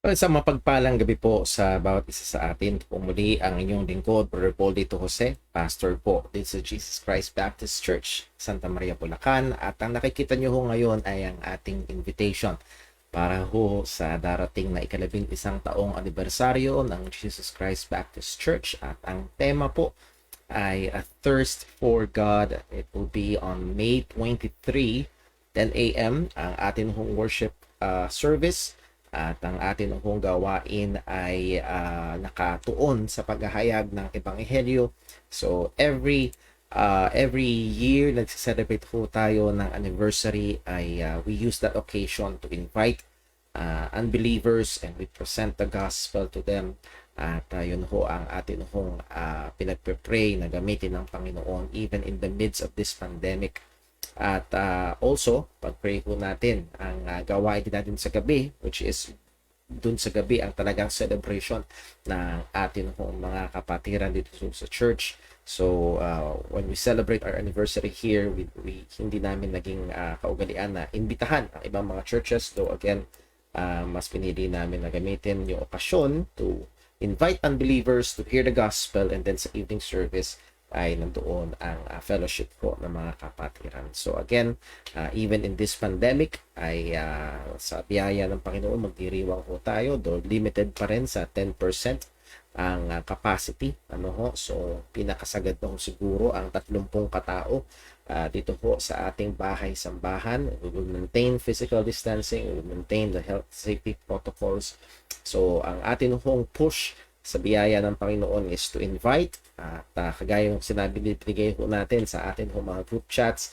Isang mapagpalang gabi po sa bawat isa sa atin. Pumuli ang inyong lingkod, Brother Paul Dito Jose, pastor po dito sa Jesus Christ Baptist Church, Santa Maria, Bulacan. At ang nakikita nyo ho ngayon ay ang ating invitation para ho sa darating na ika-11 taong anibersaryo ng Jesus Christ Baptist Church. At ang tema po ay A Thirst for God. It will be on May 23, 10 a.m. ang ating hong worship service. At ang atin hong gawain ay nakatuon sa paghahayag ng Ebanghelyo. So every year nagse-celebrate ho tayo ng anniversary ay we use that occasion to invite unbelievers and we present the gospel to them. At yun ho ang atin hong pinagpe-pray na gamitin ng Panginoon even in the midst of this pandemic. At also, pag-pray po natin ang gawain din natin sa gabi, which is dun sa gabi ang talagang celebration ng atin hong mga kapatiran dito sa church. So, when we celebrate our anniversary here, we hindi namin naging kaugalian na imbitahan ang ibang mga churches. Though again, mas pinili namin na gamitin yung okasyon to invite unbelievers to hear the gospel, and then sa evening service ay nandoon ang fellowship po ng mga kapatiran. So again, even in this pandemic ay sa biyaya ng Panginoon magdiriwang po tayo, though limited pa rin sa 10% ang capacity. So pinakasagad na siguro ang 30 katao dito po sa ating bahay-sambahan. We will maintain physical distancing, we will maintain the health safety protocols. So ang atin hong push sa biyaya ng Panginoon is to invite at kagaya yung sinabi binigay ho natin sa atin ho mga group chats,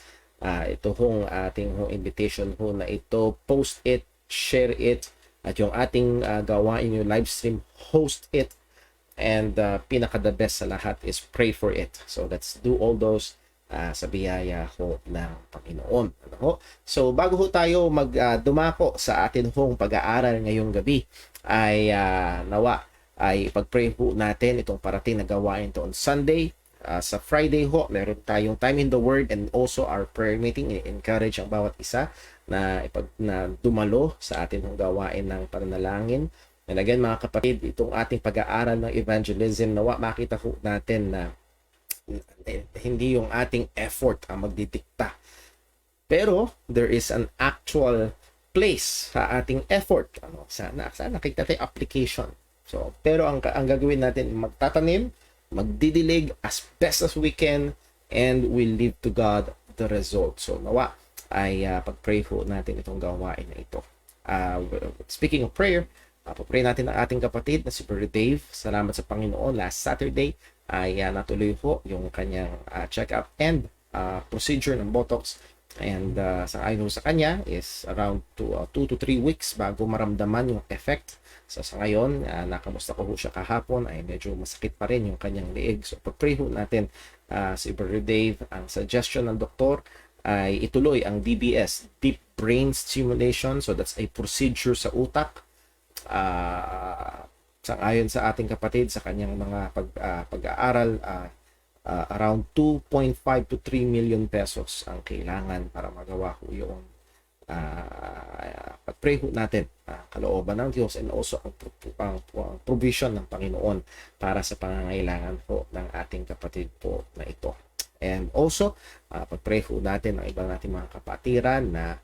ito hong ating hong invitation ho na ito, post it, share it, at yung ating gawain yung live stream, host it, and pinaka the best sa lahat is pray for it. So let's do all those sa biyaya ho ng Panginoon. So bago ho tayo dumako sa atin hong pag-aaral ngayong gabi ay nawa ay pag-pray ho natin itong parating na gawain to on Sunday. Sa Friday ho, meron tayong time in the Word and also our prayer meeting. I-encourage ang bawat isa na dumalo sa atin hong gawain ng pananalangin. And again mga kapatid, itong ating pag-aaral ng evangelism, nawa makita ho natin na hindi yung ating effort ang magdidikta. Pero there is an actual place sa ating effort. Sana kita tayo application. So, pero ang gagawin natin, magtatanim, magdidilig as best as we can, and we leave to God the result. So, nawa ay pag-pray ho natin itong gawain na ito. Speaking of prayer, pag-pray natin ang ating kapatid na si Brother Dave. Salamat sa Panginoon. Last Saturday ay natuloy ho yung kanyang check-up and procedure ng Botox. And sa ayon sa kanya is around 2 to 3 weeks bago maramdaman yung effect. So sa ngayon, nakamusta ko ho siya kahapon ay medyo masakit pa rin yung kanyang leeg. So pag-pray ho natin si Brother Dave, ang suggestion ng doktor ay ituloy ang DBS, Deep Brain Stimulation. So that's a procedure sa utak. Sa ayon sa ating kapatid sa kanyang mga pag-aaral, around 2.5 to 3 million pesos ang kailangan para magawa ho yung pag-pray ho natin kalooban ng Diyos and also ang provision ng Panginoon para sa pangangailangan po ng ating kapatid po na ito. And also, pag-pray ho natin ang ibang nating mga kapatiran na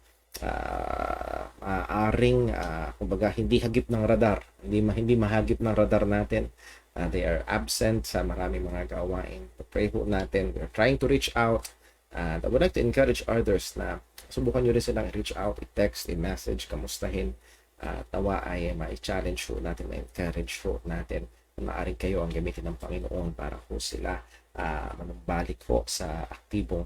maaaring kumbaga hindi hagip ng radar, hindi mahagip ng radar natin. They are absent sa maraming mga gawain. Pag-pray ho natin, we're trying to reach out. I would like to encourage others na subukan nyo rin silang reach out, i-text, i-message, kamustahin. Tawa ay ma-challenge ho natin, ma-encourage ho natin na maaaring kayo ang gamitin ng Panginoon para ho sila manumbalik ho sa aktibong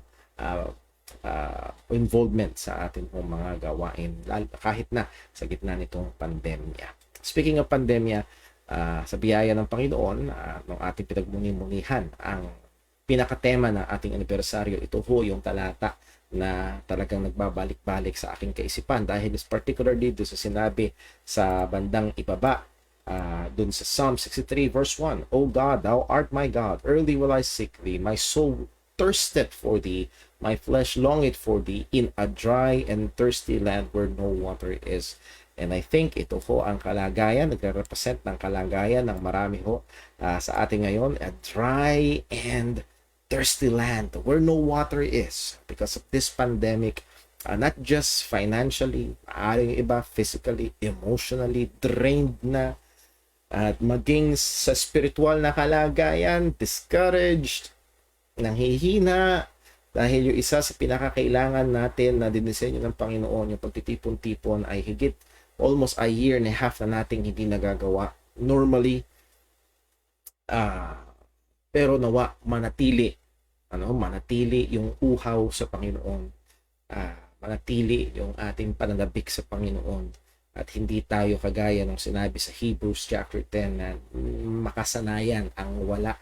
involvement sa ating mga gawain kahit na sa gitna nitong pandemya. Speaking of pandemya, sa biyaya ng Panginoon, nung ating pinagmuni-munihan ang pinakatema ng ating anibersaryo, ito ho yung talata na talagang nagbabalik-balik sa aking kaisipan dahil is particularly doon sa sinabi sa bandang ibaba, doon sa Psalm 63 verse 1, O God, Thou art my God, early will I seek Thee, my soul thirsteth for Thee, my flesh longeth for Thee in a dry and thirsty land where no water is. And I think ito ho ang kalagayan, nagre-represent ng kalagayan ng marami ho sa ating ngayon, a dry and thirsty land where no water is because of this pandemic. Not just financially, maaring iba physically, emotionally drained na, at maging sa spiritual na kalagayan, discouraged, nanghihina, dahil yung isa sa pinakakailangan natin na dinisenyo ng Panginoon, yung pagtitipon-tipon, ay higit almost a year and a half na nating hindi nagagawa normally. Pero nawa manatili yung uhaw sa Panginoon, manatili yung ating pananabik sa Panginoon, at hindi tayo kagaya ng sinabi sa Hebrews chapter 10 na makasanayan ang wala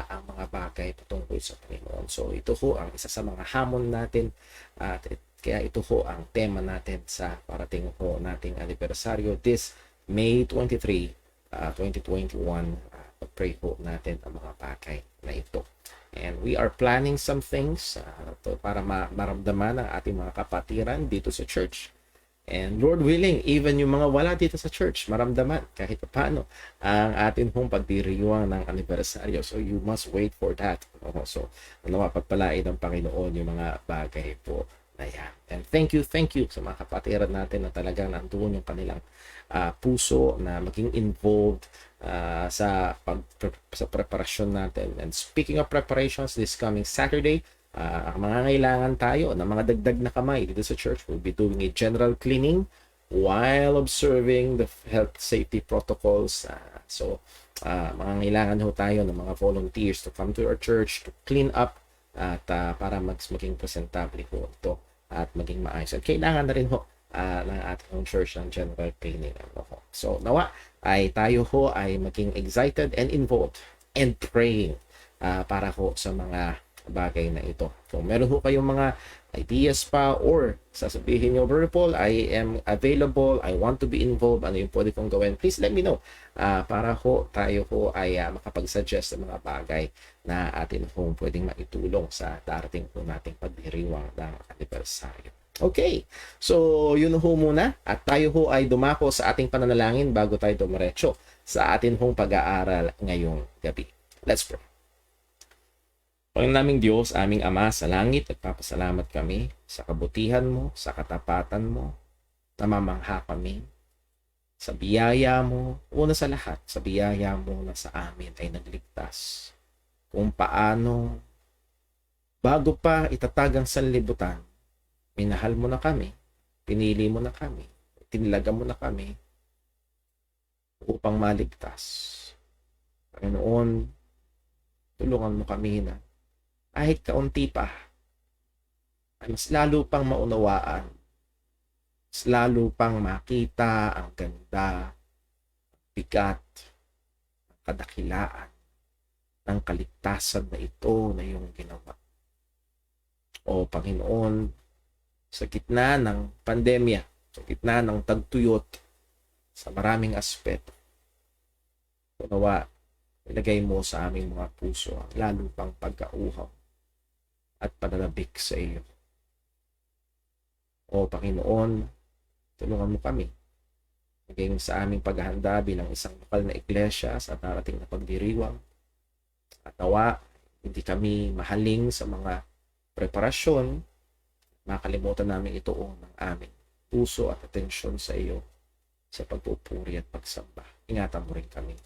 ang mga bagay patungkol sa Panginoon. So ito ho ang isa sa mga hamon natin, at kaya ito ho ang tema natin sa parating ho nating anibersaryo this May 23, 2021. Pag-pray ho natin ang mga bagay na ito. And we are planning some things para maramdaman ang ating mga kapatiran dito sa church. And Lord willing, even yung mga wala dito sa church, maramdaman kahit paano ang atin hong pagdiriwang ng anibersaryo. So you must wait for that. So pagpalain ng Panginoon yung mga bagay po na yan. And thank you sa mga kapatiran natin na talagang nandoon yung kanilang puso na maging involved sa preparasyon natin. And speaking of preparations, this coming Saturday, ang mga kailangan tayo ng mga dagdag na kamay dito sa church. We'll be doing a general cleaning while observing the health safety protocols. Mga kailangan ho tayo ng mga volunteers to come to our church to clean up at para maging presentable ho ito at maging maayos. At kailangan na rin ho ng ating church ng general cleaning. So nawa ay tayo ho ay maging excited and involved and praying para ho sa mga bagay na ito. So meron ho kayong mga ideas pa or sasabihin nyo, Brother Paul, I am available, I want to be involved, ano yung pwede kong gawin, please let me know para ho tayo ho ay makapag-suggest ng mga bagay na atin ho pwedeng maitulong sa darating po nating pagdiriwang ng anibersaryo. Okay, so yun ho muna, at tayo ho ay dumako sa ating pananalangin bago tayo dumiretso sa atin hong pag-aaral ngayong gabi. Let's pray. Panginoon naming Diyos, aming Ama sa langit, nagpapasalamat kami sa kabutihan mo, sa katapatan mo, namamangha kami sa biyaya mo. Una sa lahat, sa biyaya mo na sa amin ay nagligtas. Kung paano, bago pa itatag ang sanlibutan, minahal mo na kami, pinili mo na kami, tinilaga mo na kami upang maligtas. Panginoon, tulungan mo kami na kahit kaunti pa, ay mas lalo pang maunawaan, mas lalo pang makita ang ganda, bigat, ang kadakilaan ng kaligtasan na ito na iyong ginawa. O Panginoon, sa gitna ng pandemya, sa gitna ng tagtuyot, sa maraming aspeto, unawa, ilagay mo sa aming mga puso ang lalo pang pagkauhaw at pananabik sa iyo. O Panginoon, tulungan mo kami maging sa aming paghahanda bilang isang lokal na iglesia sa darating na pagdiriwang. At nawa, hindi kami mahaling sa mga preparasyon, makalimutan namin ito ng aming puso at atensyon sa iyo sa pagpupuri at pagsamba. Ingatan mo rin kami.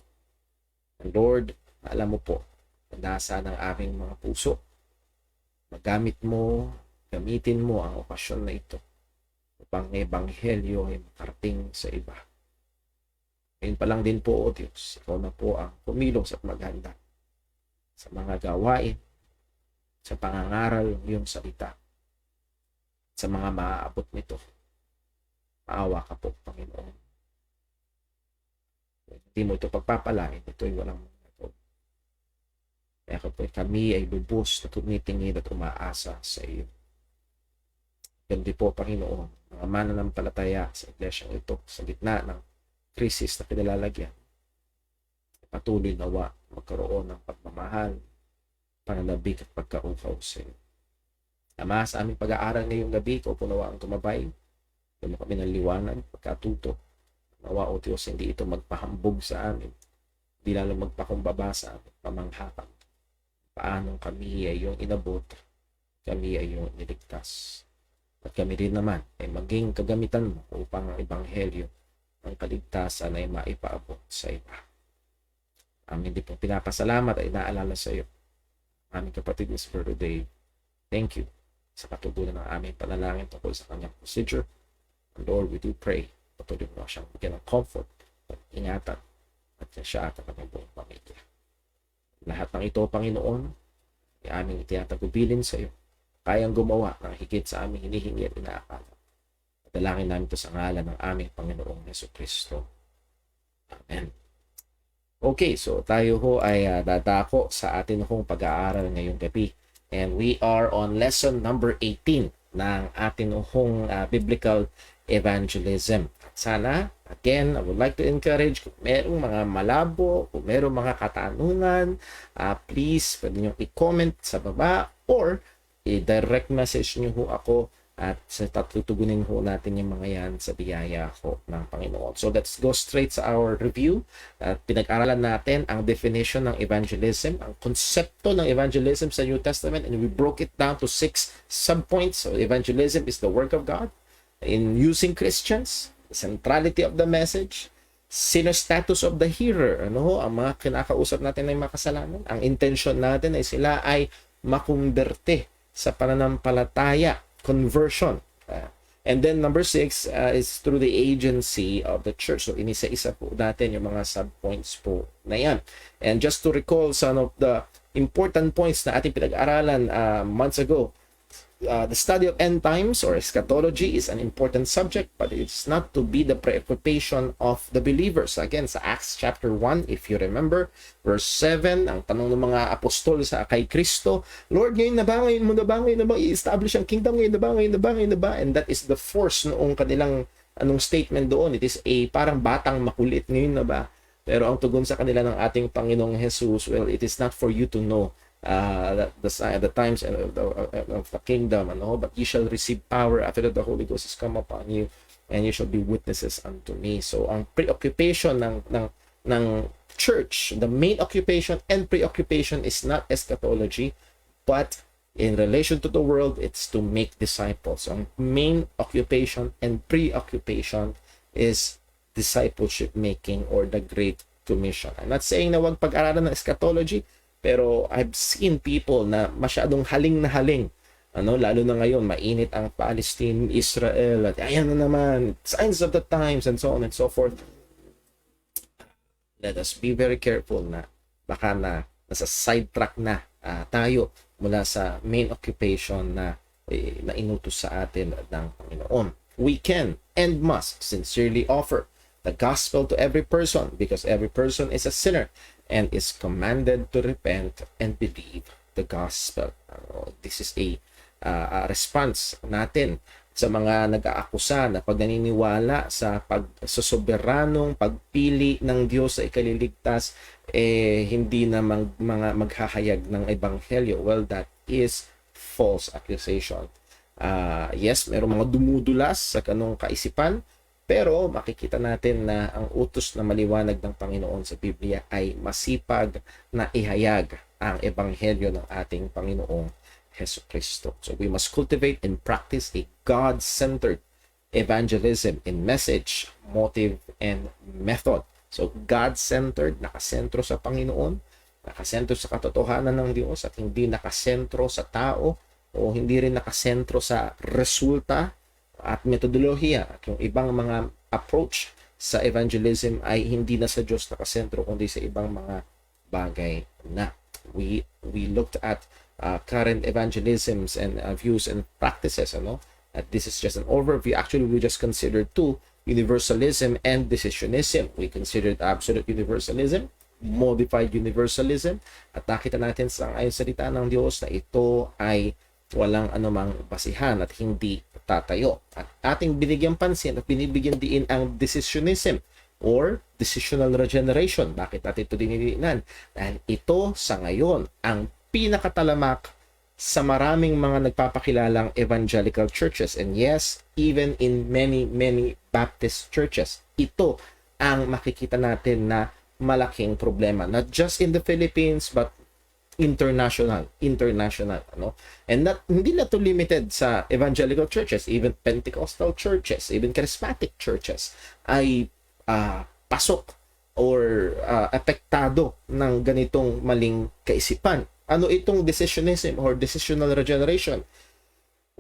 And Lord, alam mo po, nasa ng aming mga puso, gamitin mo ang okasyon na ito upang ebanghelyo ay makarating sa iba. Ngayon pa lang din po, O Diyos, ikaw na po ang pumilos at maghanda sa mga gawain, sa pangangaral ng iyong salita, sa mga maaabot nito. Maawa ka po, Panginoon. Hindi mo ito pagpapalain, ito'y walang ito. Kaya kami ay lubos na tumitingin at umaasa sa iyo. Kundi po, Panginoon, mga mananampalataya sa iglesyang ito, sa gitna ng krisis na pinalalagyan, patuloy nawa magkaroon ng pagmamahal, pananabik at pagkauhaw sa iyo. Ama, sa aming pag-aaral ngayong gabi, ikaw po nawa ang tumabay. Bigyan mo kami ng liwanag, pagkatuto. Nawa o Diyos, hindi ito magpahambog sa amin. Hindi lalo magpakumbaba sa amin, pamanghakan. Paanong kami ay yung inabot, kami ay yung niligtas. At kami rin naman ay maging kagamitan mo upang ang ebanghelyo, ang kaligtasan ay maipaabot sa iba. Amin din po pinapasalamat ay naalala sa iyo. Aming kapatid is for today. Thank you sa katugunan ng aming panalangin tungkol sa kanyang procedure. And Lord, we do pray. Patuloy mo siyang bigyan ng comfort at ingatan at siya at ang kanyang buong pamilya. Lahat ng ito, Panginoon, ay aming itinatagubilin sa iyo. Kayang gumawa ng higit sa aming hinihingi at inaakala. Dalangin namin ito sa ngalan ng aming Panginoong Jesucristo. Amen. Okay, so tayo ho ay dadako sa atin hong pag-aaral ngayong gabi. And we are on lesson number 18 ng atin hong biblical evangelism. Sana, again, I would like to encourage kung merong mga malabo, kung merong mga katanungan, please, pwede nyo i-comment sa baba or i-direct message nyo ho ako at tutugunin ho natin yung mga yan sa biyaya ho ng Panginoon. So let's go straight sa our review. Pinag-aralan natin ang definition ng evangelism, ang konsepto ng evangelism sa New Testament, and we broke it down to 6 subpoints. So evangelism is the work of God in using Christians, the centrality of the message, sinner status of the hearer, ang mga kinakausap natin ay makasalanan. Ang intention natin ay sila ay makumberte sa pananampalataya, conversion. And then number 6 is through the agency of the church. So inisa-isa po natin yung mga subpoints po na yan. And just to recall some of the important points na ating pinag-aralan months ago, the study of end times or eschatology is an important subject, but it's not to be the preoccupation of the believers. Again, sa Acts chapter 1, if you remember, verse 7, ang tanong ng mga apostol sa kay Kristo, Lord, ngayon na ba? Ngayon mo na ba? Ngayon na ba? I-establish ang kingdom? Ngayon na ba? Ngayon na ba? Ngayon na ba? And that is the force noong kanilang statement doon. It is a parang batang makulit. Ngayon na ba? Pero ang tugon sa kanila ng ating Panginoong Jesus, well, it is not for you to know the times of the kingdom, but you shall receive power after that the Holy Ghost has come upon you, and you shall be witnesses unto me. So ang preoccupation ng church, the main occupation and preoccupation is not eschatology, but in relation to the world, it's to make disciples. So ang main occupation and preoccupation is discipleship making or the Great Commission. I'm not saying na wag pag-aralan ng eschatology, pero I've seen people na masyadong haling na haling. Lalo na ngayon, mainit ang Palestine, Israel, at ayan na naman, signs of the times, and so on and so forth. Let us be very careful na baka nasa sidetrack na tayo mula sa main occupation na inutos sa atin ng Panginoon. We can and must sincerely offer the gospel to every person because every person is a sinner and is commanded to repent and believe the gospel. This is a response natin sa mga nag-aakusa na pag naniniwala sa soberanong pagpili ng Diyos sa ikaliligtas, hindi na maghahayag ng ebanghelyo. Well, that is false accusation. Yes, mayroong mga dumudulas sa kanong kaisipan, pero makikita natin na ang utos na maliwanag ng Panginoon sa Biblia ay masipag na ihayag ang ebanghelyo ng ating Panginoong Jesucristo. So we must cultivate and practice a God-centered evangelism in message, motive, and method. So God-centered, nakasentro sa Panginoon, nakasentro sa katotohanan ng Diyos at hindi nakasentro sa tao o hindi rin nakasentro sa resulta at metodolohiya at yung ibang mga approach sa evangelism ay hindi na sa Diyos nakasentro kundi sa ibang mga bagay na. We looked at current evangelisms and views and practices, At this is just an overview. Actually, we just considered two: universalism and decisionism. We considered absolute universalism, modified universalism, at nakita natin sa ayon salita ng Diyos na ito ay walang anumang basihan at hindi tatayo. At ating binigyan pansin at binibigyan diin ang decisionism or decisional regeneration. Bakit natin ito dinilinan? Dahil ito sa ngayon ang pinakatalamak sa maraming mga nagpapakilalang evangelical churches, and yes, even in many Baptist churches, ito ang makikita natin na malaking problema, not just in the Philippines but international, ano. And hindi na to limited sa evangelical churches, even Pentecostal churches, even charismatic churches ay pasok or apektado ng ganitong maling kaisipan. Ano itong decisionism or decisional regeneration?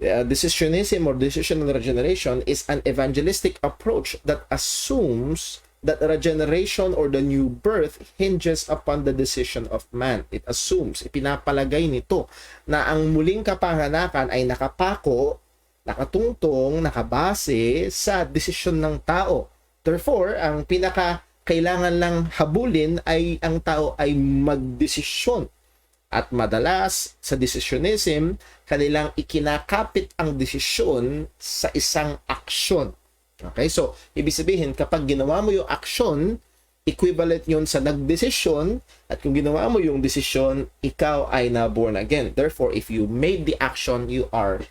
Decisionism or decisional regeneration is an evangelistic approach that assumes that regeneration or the new birth hinges upon the decision of man. It assumes, ipinapalagay nito na ang muling kapanganakan ay nakapako, nakatungtong, nakabase sa desisyon ng tao. Therefore, ang kailangan lang habulin ay ang tao ay magdesisyon. At madalas sa decisionism, kanilang ikinakapit ang desisyon sa isang aksyon. Okay, so ibig sabihin kapag ginawa mo yung action, equivalent yun sa nagdesisyon, at kung ginawa mo yung desisyon, ikaw ay na born again. Therefore, if you made the action, you are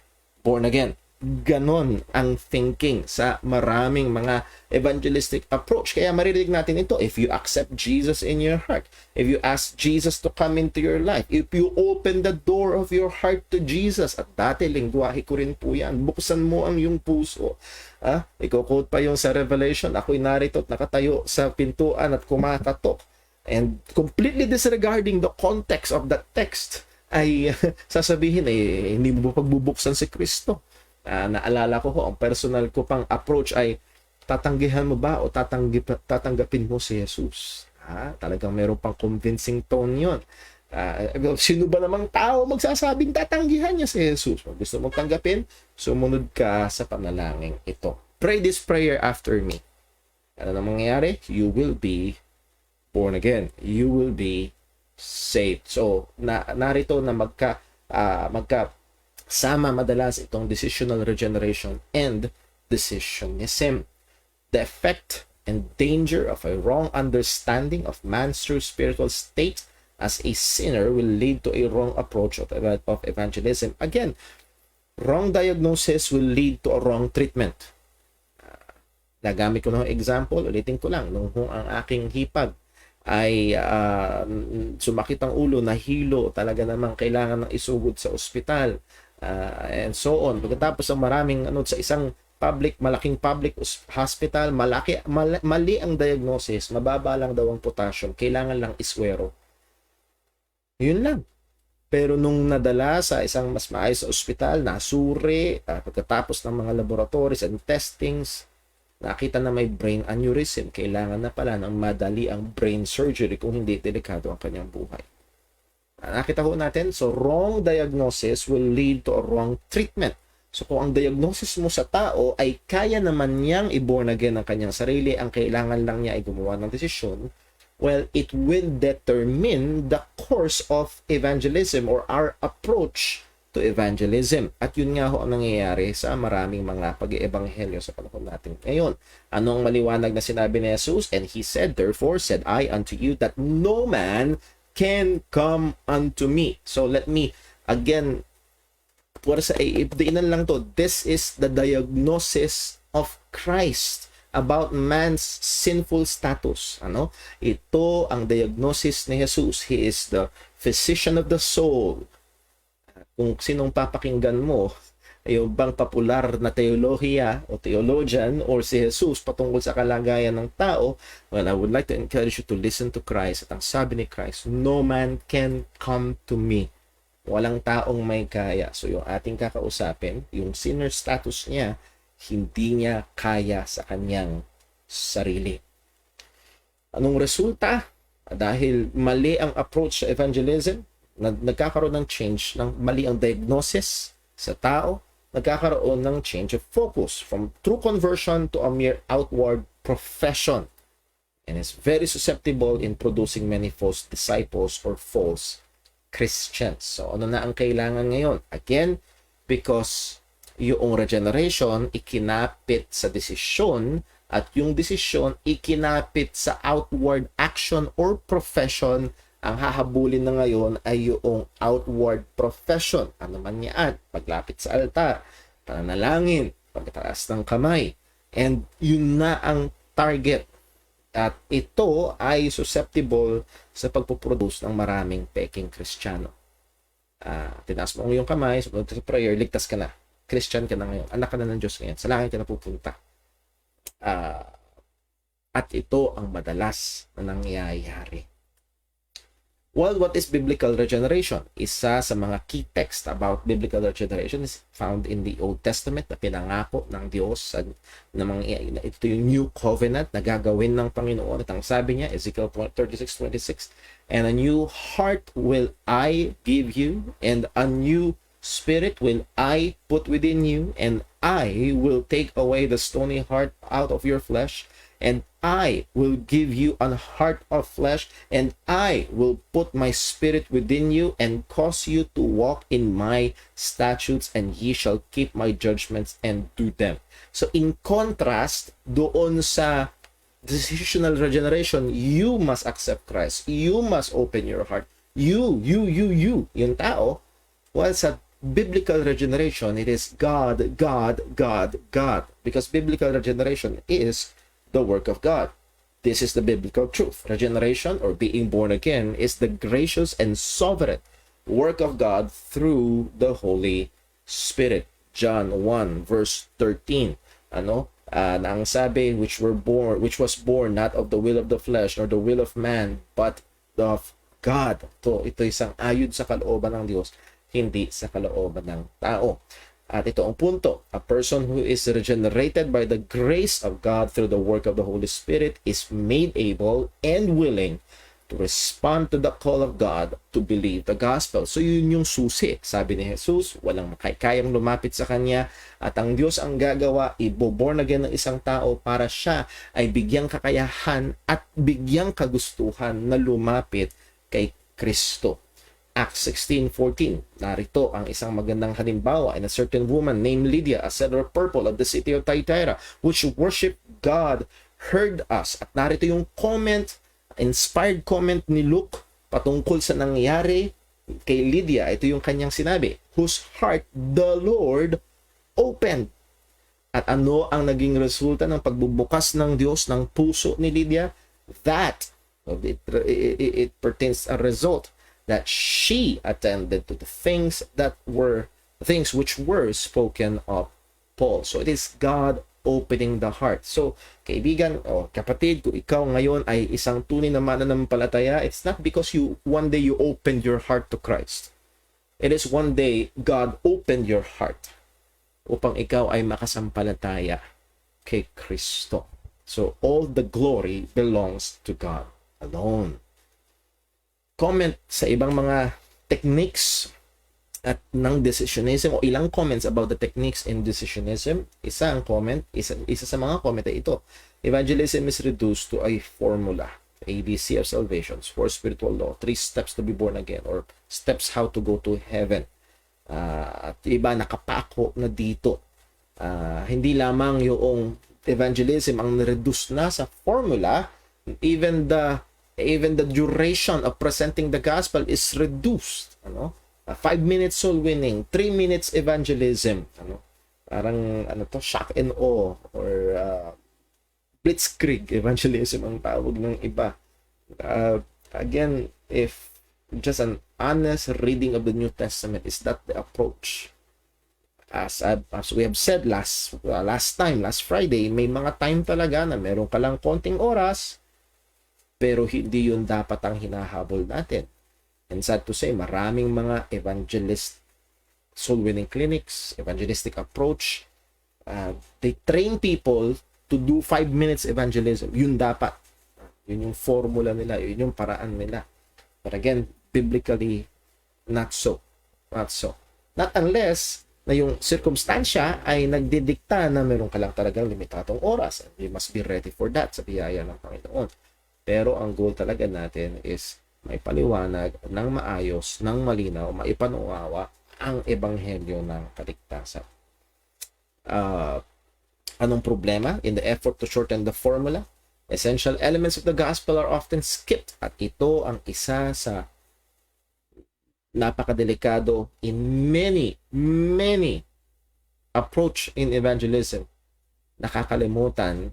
born again. Ganon ang thinking sa maraming mga evangelistic approach. Kaya maririnig natin ito, if you accept Jesus in your heart, if you ask Jesus to come into your life, if you open the door of your heart to Jesus, at dati lingwahe ko rin po yan, buksan mo ang iyong puso. Iko-quote pa yung sa Revelation, ako'y narito at nakatayo sa pintuan at kumakatok. And completely disregarding the context of that text, ay sasabihin, hindi mo pagbubuksan si Kristo. Naalala ko ang personal ko pang approach ay, tatanggihan mo ba o tatanggapin mo si Jesus? Talagang meron pang convincing tone yun. Sino ba namang tao magsasabing tatanggihan niya si Jesus? Kung gusto mong tanggapin, sumunod ka sa panalangin ito. Pray this prayer after me. Ano na mangyayari? You will be born again. You will be saved. So, narito na sama madalas itong decisional regeneration and decisionism. The effect and danger of a wrong understanding of man's true spiritual state as a sinner will lead to a wrong approach of evangelism. Again, wrong diagnosis will lead to a wrong treatment. Nagamit ko ng example, ulitin ko lang, nung ang aking hipag ay sumakit ang ulo, nahilo, talaga namang kailangan ng isugod sa ospital, and so on. Pagkatapos ng maraming sa isang malaking public hospital, mali ang diagnosis, mababa lang daw ang potassium, kailangan lang iswero. Yun lang. Pero nung nadala sa isang mas maayos sa ospital, nasuri, pagkatapos ng mga laboratories and testings, nakita na may brain aneurysm, kailangan na pala ng madali ang brain surgery kung hindi delikado ang kanyang buhay. Nakita ho natin, so wrong diagnosis will lead to a wrong treatment. So kung ang diagnosis mo sa tao ay kaya naman niyang i-born again ang kanyang sarili, ang kailangan lang niya ay gumawa ng desisyon, well, it will determine the course of evangelism or our approach to evangelism. At yun nga ho ang nangyayari sa maraming mga pag-iebanghelyo sa panahon natin ngayon. Ano ang maliwanag na sinabi ni Jesus? And he said, therefore said I unto you that no man can come unto me. So let me again ibdiinan lang to. This is the diagnosis of Christ about man's sinful status. Ito ang diagnosis ni Jesus. He is the physician of the soul. Kung sinong papakinggan mo, yung bang popular na teolohiya o theologian or si Jesus patungkol sa kalagayan ng tao, well, I would like to encourage you to listen to Christ. At ang sabi ni Christ, no man can come to me. Walang taong may kaya. So yung ating kakausapin, yung sinner status niya, hindi niya kaya sa kanyang sarili. Anong resulta? Dahil mali ang approach sa evangelism, nagkakaroon ng change, ng mali ang diagnosis sa tao, nagkakaroon ng change of focus from true conversion to a mere outward profession, and is very susceptible in producing many false disciples or false Christians. So ano na ang kailangan ngayon? Again, because yung regeneration ikinapit sa desisyon, at yung desisyon ikinapit sa outward action or profession Ang hahabulin na ngayon ay yung outward profession. Ano man yan? Paglapit sa altar, pananalangin, pagtaas ng kamay. And yun na ang target. At ito ay susceptible sa pagpuproduce ng maraming peking Kristiyano. Tinaas mo yung kamay, sumunod sa prayer, ligtas ka na. Christian ka na ngayon. Anak ka na ng Diyos ngayon. Sa langit ka na pupunta. At ito ang madalas na nangyayari. Well, what is biblical regeneration? Isa sa mga key text about biblical regeneration is found in the Old Testament na pinangako ng Diyos ito yung new covenant na gagawin ng Panginoon. At ang sabi niya, Ezekiel 36:26, and a new heart will I give you, and a new spirit will I put within you, and I will take away the stony heart out of your flesh, and I will give you an heart of flesh, and I will put my spirit within you, and cause you to walk in my statutes, and ye shall keep my judgments and do them. So in contrast, doon sa decisional regeneration, you must accept Christ. You must open your heart. You, yung tao. While sa biblical regeneration, it is God, God, God, God. Because biblical regeneration is the work of God. This is the biblical truth. Regeneration, or being born again, is the gracious and sovereign work of God through the Holy Spirit. John 1 verse 13. Na ang sabi, which was born not of the will of the flesh nor the will of man, but of God. Ito isang ayon sa kalooban ng Diyos, hindi sa kalooban ng tao. At ito ang punto. A person who is regenerated by the grace of God through the work of the Holy Spirit is made able and willing to respond to the call of God to believe the gospel. So yun yung susi. Sabi ni Jesus, walang kayang lumapit sa Kanya, at ang Diyos ang gagawa, ibo-born again ng isang tao para siya ay bigyang kakayahan at bigyang kagustuhan na lumapit kay Kristo. Acts 16:14. Narito ang isang magandang halimbawa. And a certain woman named Lydia, a seller of purple of the city of Thyatira, which worshiped God, heard us. At narito yung comment, inspired comment ni Luke patungkol sa nangyari kay Lydia. Ito yung kanyang sinabi, whose heart the Lord opened. At ano ang naging resulta ng pagbubukas ng Diyos ng puso ni Lydia? That it pertains a result that she attended to the things which were spoken of Paul. So it is God opening the heart. So kaibigan o kapatid, kung ikaw ngayon ay isang tunay na mananampalataya, it's not because one day you opened your heart to Christ. It is one day God opened your heart upang ikaw ay makasampalataya kay Kristo. So all the glory belongs to God alone. Comment sa ibang mga techniques at ng decisionism, o ilang comments about the techniques in decisionism. Isa sa mga comment ay ito. Evangelism is reduced to a formula. ABC of salvation, 4 spiritual law, 3 steps to be born again, or steps how to go to heaven. At iba nakapako na dito. Hindi lamang yung evangelism ang reduce na sa formula, even the duration of presenting the gospel is reduced. 5 minutes soul winning, 3 minutes evangelism. Parang shock and awe, or blitzkrieg evangelism ang tawag ng iba. Again, if just an honest reading of the New Testament is that the approach. As we have said last Friday, may mga time talaga na meron ka lang konting oras, pero hindi yun dapat ang hinahabol natin. And sad to say, maraming mga soul-winning clinics, evangelistic approach, they train people to do 5 minutes evangelism. Yun dapat. Yun yung formula nila, yun yung paraan nila. But again, biblically, not so. Not unless na yung circumstansya ay nagdidikta na meron ka lang talagang limitadong oras. And you must be ready for that sa biyaya ng Panginoon. Pero ang goal talaga natin is may paliwanag ng maayos, ng malinaw, maipanunawa ang ebanghelyo ng kaligtasan. Anong problema in the effort to shorten the formula? Essential elements of the gospel are often skipped at ito ang isa sa napakadelikado in many approach in evangelism. Nakakalimutan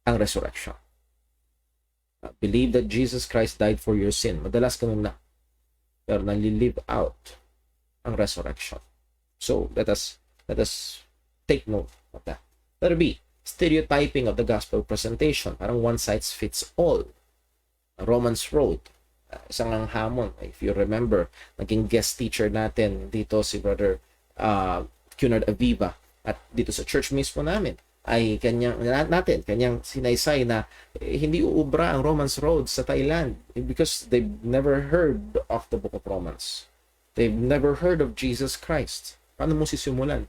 ang resurrection. Believe that Jesus Christ died for your sin. Madalas ganun na. Pero nalilive out ang resurrection. So, let us take note of that. Letter B, stereotyping of the gospel presentation. Parang one size fits all. Romans Road. Isang ang hamon. If you remember, naging guest teacher natin dito si Brother Cunard Aviva. At dito sa church mismo namin ay kanyang sinaysay na hindi uubra ang Romans Road sa Thailand because they've never heard of the book of Romans. They've never heard of Jesus Christ. Paano mo sisimulan?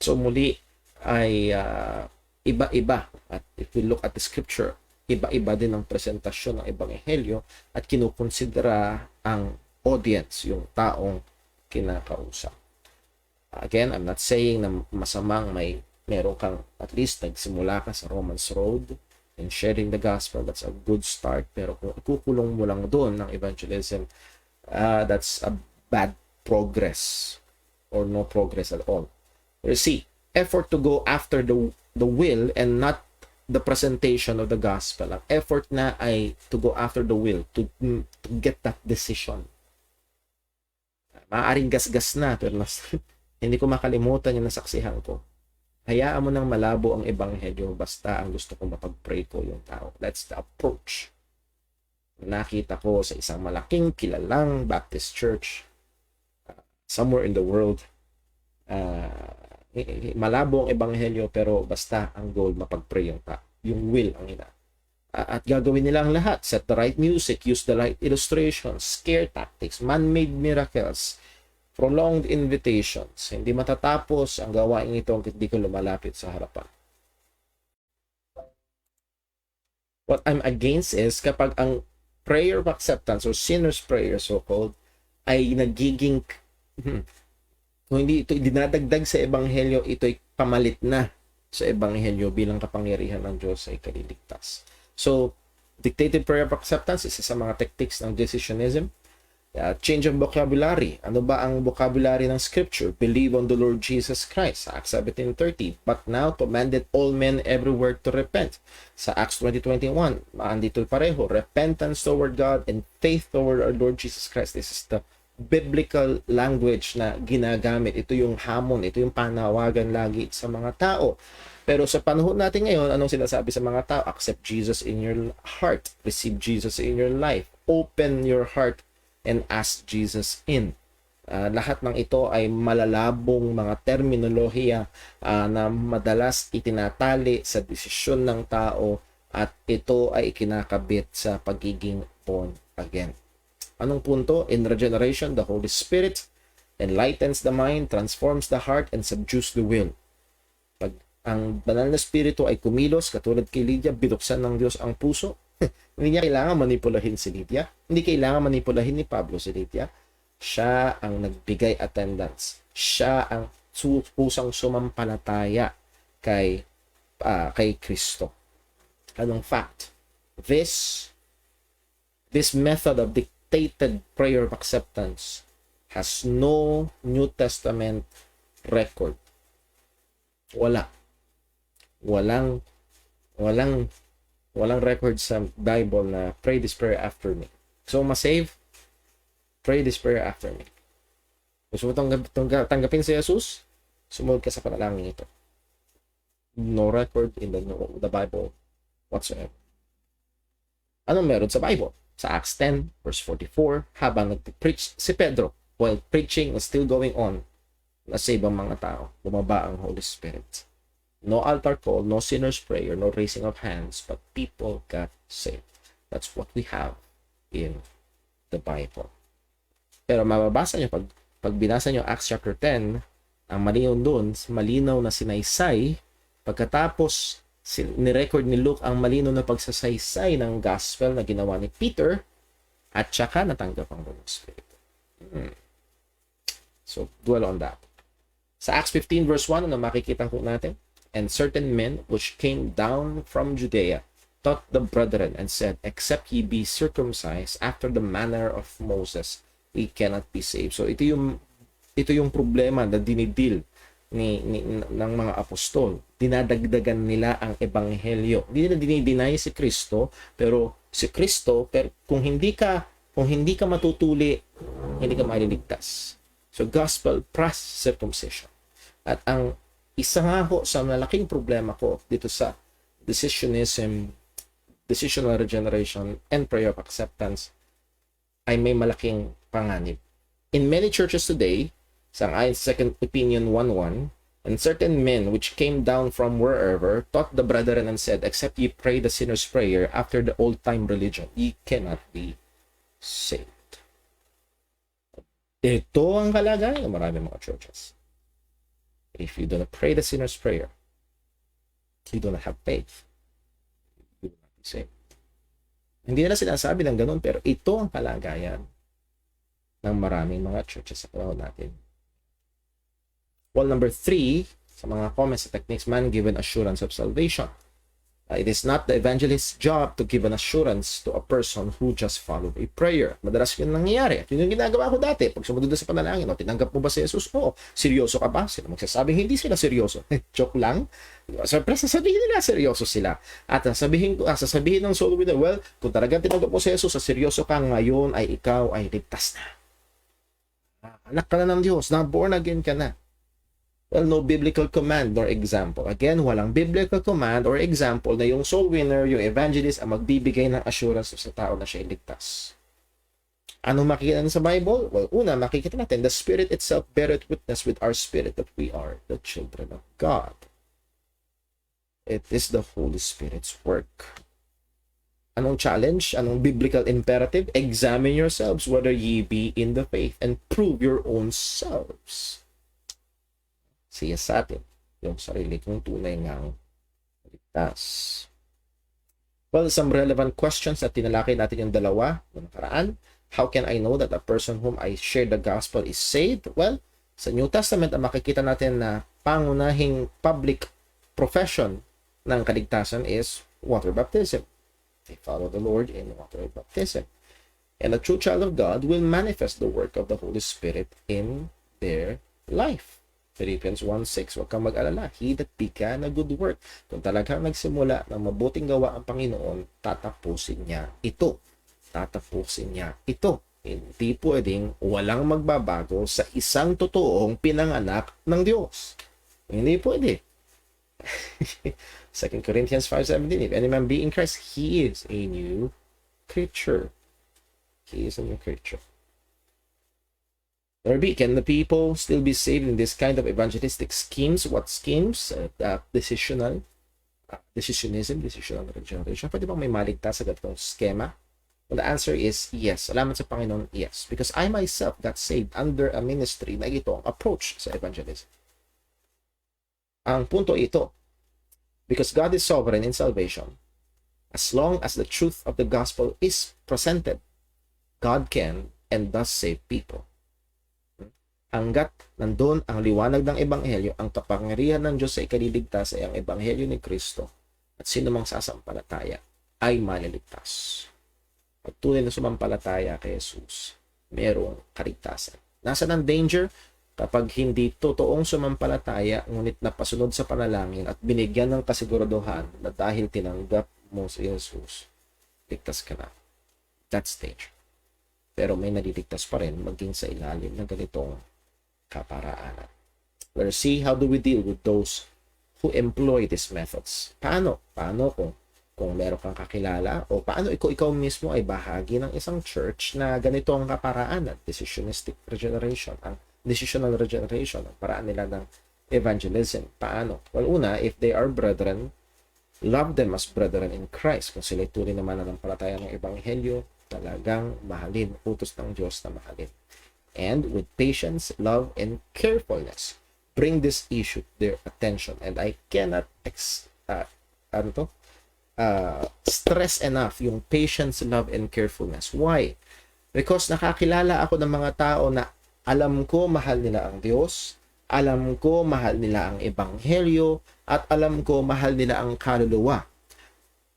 So muli ay iba-iba. At if we look at the scripture, iba-iba din ang presentasyon ng ebanghelyo at kinukonsidera ang audience, yung taong kinakausap. Again, I'm not saying na masamang meron kang at least nagsimula ka sa Romans Road and sharing the gospel. That's a good start. Pero kung ikukulong mo lang doon ng evangelism, that's a bad progress or no progress at all. You see, effort to go after the will and not the presentation of the gospel. Ang effort na ay to go after the will, to get that decision. Maaaring gasgas na, pero hindi ko makalimutan yung nasaksihan ko. Hayaan mo nang malabo ang ebanghelyo basta ang gusto kong mapag-pray ko yung tao. That's the approach. Nakita ko sa isang malaking kilalang Baptist church somewhere in the world. Malabo ang ebanghelyo pero basta ang goal mapag-pray yung tao. Yung will ang ina. At gagawin nila ang lahat. Set the right music, use the right illustrations, scare tactics, man-made miracles, prolonged invitations. Hindi matatapos ang gawain ito kung hindi ko lumalapit sa harapan. What I'm against is kapag ang prayer of acceptance or sinner's prayer so-called ay nagiging kung hindi ito dinadagdag sa ebanghelyo, ito'y pamalit na sa ebanghelyo bilang kapangyarihan ng Diyos ay kaliligtas. So, dictated prayer of acceptance, isa sa mga tactics ng decisionism. Change of vocabulary. Ano ba ang vocabulary ng scripture? Believe on the Lord Jesus Christ. Sa Acts 17:30. But now commanded all men everywhere to repent. Sa Acts 20:21, andito pareho. Repentance toward God and faith toward our Lord Jesus Christ. This is the biblical language na ginagamit. Ito yung hamon. Ito yung panawagan lagi sa mga tao. Pero sa panahon natin ngayon, anong sinasabi sa mga tao? Accept Jesus in your heart. Receive Jesus in your life. Open your heart and ask Jesus in. Lahat ng ito ay malalabong mga terminolohiya na madalas itinatali sa desisyon ng tao at ito ay kinakabit sa pagiging born again. Anong punto? In regeneration, the Holy Spirit enlightens the mind, transforms the heart, and subdues the will. Pag ang banal na spirito ay kumilos, katulad kay Lydia, binuksan ng Diyos ang puso. Hindi niya kailangan manipulahin si Lydia. Hindi kailangan manipulahin ni Pablo si Lydia. Siya ang nagbigay attendance. Siya ang pusang sumampalataya kay Kristo. Anong fact? This method of dictated prayer of acceptance has no New Testament record. Walang record sa Bible na pray this prayer after me. So, masave, pray this prayer after me. Gusto mo tanggapin si Jesus? Sumunod ka sa panalangin ito. No record in the Bible whatsoever. Anong meron sa Bible? Sa Acts 10, verse 44, habang nag-preach si Pedro, while preaching was still going on, nasave ang mga tao, bumaba ang Holy Spirit. No altar call, no sinner's prayer, no raising of hands, but people got saved. That's what we have in the Bible. Pero mababasa nyo, pag binasa nyo Acts chapter 10, ang malinaw na sinaysay, pagkatapos nirecord ni Luke ang malinaw na pagsasaysay ng gospel na ginawa ni Peter, at saka natanggap ang Holy Spirit. So, dwell on that. Sa Acts 15 verse 1, ano makikita ko natin? And certain men which came down from Judea taught the brethren and said, except ye be circumcised after the manner of Moses, ye cannot be saved. So ito yung problema na dinidil ng mga apostol. Dinadagdagan nila ang ebanghelyo. Hindi nila dinideny si Kristo, pero kung hindi ka matutuli, hindi ka maliligtas. So gospel plus circumcision. At ang isa nga ho sa malaking problema ko dito sa decisionism, decisional regeneration, and prayer of acceptance ay may malaking panganib. In many churches today, sang-ayon sa 2 Opinion 1:1, and certain men which came down from wherever taught the brethren and said, except ye pray the sinner's prayer after the old-time religion, ye cannot be saved. Ito ang kalagayan ng maraming mga churches. If you do not pray the sinner's prayer, you do not have faith, you will not be saved. Hindi na sinasabi ng ganun, pero ito ang kalagayan ng maraming mga churches sa panahon natin. Well, number 3, sa mga comments sa techniques, man given assurance of salvation. It is not the evangelist's job to give an assurance to a person who just followed a prayer. Madalas yun nangyayari. At yun yung ginagawa ko dati. Pag sumunod sa panalangin, tinanggap mo ba si Jesus? Oo. Seryoso ka ba? Sila magsasabing hindi sila seryoso. Joke lang. Surprise, sasabihin nila seryoso sila. At sasabihin ng soul winner, well, kung talagang tinanggap mo si Jesus, seryoso ka ngayon, ay ikaw ay ligtas na. Anak ka na ng Diyos. Na born again ka na. Well, no biblical command nor example. Again, walang biblical command or example na yung soul winner, yung evangelist, ang magbibigay ng assurance sa tao na siya iligtas. Ano makikita sa Bible? Well, una, makikita natin, the Spirit itself beareth witness with our spirit that we are the children of God. It is the Holy Spirit's work. Anong challenge? Anong biblical imperative? Examine yourselves whether ye be in the faith and prove your own selves. Siya sa atin yung sarili kong tunay ngang ligtas. Well, some relevant questions na tinalakay natin yung dalawa ng nakaraan. How can I know that a person whom I share the gospel is saved? Well, sa New Testament, makikita natin na pangunahing public profession ng kaligtasan is water baptism. They follow the Lord in water baptism. And a true child of God will manifest the work of the Holy Spirit in their life. Philippians 1:6, huwag kang mag-alala. He that began a good work. Kung talagang nagsimula ng mabuting gawa ang Panginoon, tatapusin niya ito. Tatapusin niya ito. Hindi pwedeng walang magbabago sa isang totoong pinanganak ng Diyos. Hindi pwede. 2 Corinthians 5:17, if any man be in Christ, he is a new creature. He is a new creature. Or B, can the people still be saved in this kind of evangelistic schemes? What schemes? Decisionism, decisional regeneration. Pwede bang may maligtas sa ganitong schema? Well, the answer is yes. Salamat sa Panginoon, yes. Because I myself got saved under a ministry na ito ang approach sa evangelism. Ang punto ito, because God is sovereign in salvation, as long as the truth of the gospel is presented, God can and does save people. Hanggat nandun ang liwanag ng ebanghelyo, ang kapangyarihan ng Diyos sa ikaliligtas ay ang ebanghelyo ni Kristo, at sino mang sasampalataya ay maliligtas. At tunay na sumampalataya kay Jesus, merong kaligtasan. Nasaan ang danger? Kapag hindi totoong sumampalataya, ngunit napasunod sa panalangin at binigyan ng kasiguraduhan na dahil tinanggap mo si Jesus, ligtas ka na. That's danger. Pero may naliligtas pa rin maging sa ilalim ng ganitong kaparaanan. Let's see, how do we deal with those who employ these methods? Paano kung meron kang kakilala o paano ikaw mismo ay bahagi ng isang church na ganito ang kaparaanan, decisionistic regeneration, ang decisional regeneration, ang paraan nila ng evangelism. Paano? Well, una, if they are brethren, love them as brethren in Christ. Kung sila tuloy naman na ng palataya ng ebanghelyo, talagang mahalin, utos ng Diyos na mahalin. And with patience, love, and carefulness, bring this issue to their attention. And I cannot stress enough yung patience, love, and carefulness. Why? Because nakakilala ako ng mga tao na alam ko mahal nila ang Diyos, Alam ko mahal nila ang ebanghelyo at alam ko mahal nila ang kaluluwa.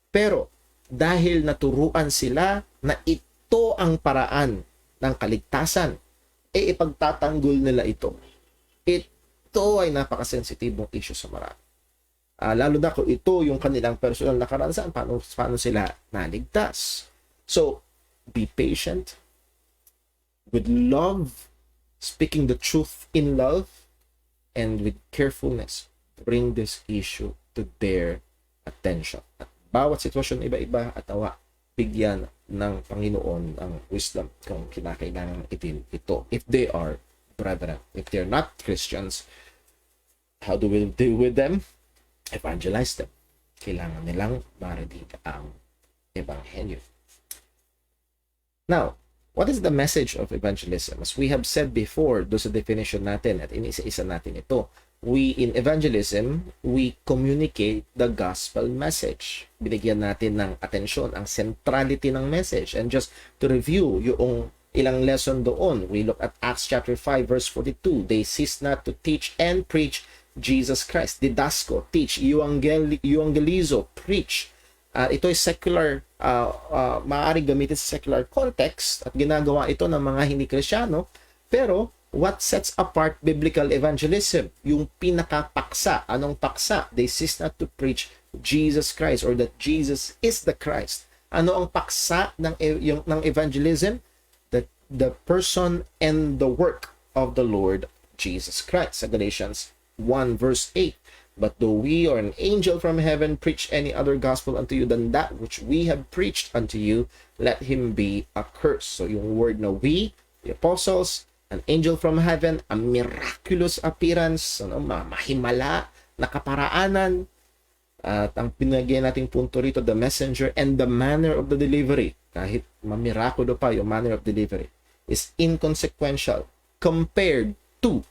Pero dahil naturuan sila na ito ang paraan ng kaligtasan, ipagtatanggol nila ito. Ito ay napakasensitibong issue sa marami. Lalo na kung ito yung kanilang personal na karanasan, paano sila naligtas. So, be patient, with love, speaking the truth in love, and with carefulness, bring this issue to their attention. At bawat sitwasyon iba-iba at awa, bigyan ng Panginoon ang wisdom kung kinakailangan itin ito. If they are brethren, if they're not Christians, how do we deal with them? Evangelize them. Kailangan nilang marinig ang ebanghelyo. Now, what is the message of evangelism? As we have said before, do sa definition natin at inisa-isa natin ito. In evangelism, we communicate the gospel message. Binigyan natin ng atensyon ang centrality ng message. And just to review yung ilang lesson doon, we look at Acts chapter 5 verse 42. They cease not to teach and preach Jesus Christ. Didasko, teach. Euangelizo, preach. Ito ay secular, maaaring gamitin sa secular context at ginagawa ito ng mga hindi Kristyano. Pero what sets apart biblical evangelism? Yung pinakapaksa. Anong paksa? They cease not to preach Jesus Christ or that Jesus is the Christ. Ano ang paksa ng evangelism? The person and the work of the Lord Jesus Christ. Sa Galatians 1 verse 8. But though we or an angel from heaven preach any other gospel unto you than that which we have preached unto you, let him be accursed. So yung word na we, the apostles, an angel from heaven, a miraculous appearance, mahimala, nakaparaanan, at ang pinagyan nating punto rito, the messenger and the manner of the delivery, kahit mamirakulo pa yung manner of delivery, is inconsequential compared to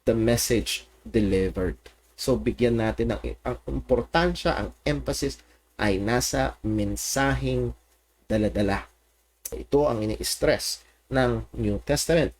the message delivered. So, bigyan natin ang importansya, ang emphasis ay nasa mensaheng daladala. Ito ang ini-stress ng New Testament.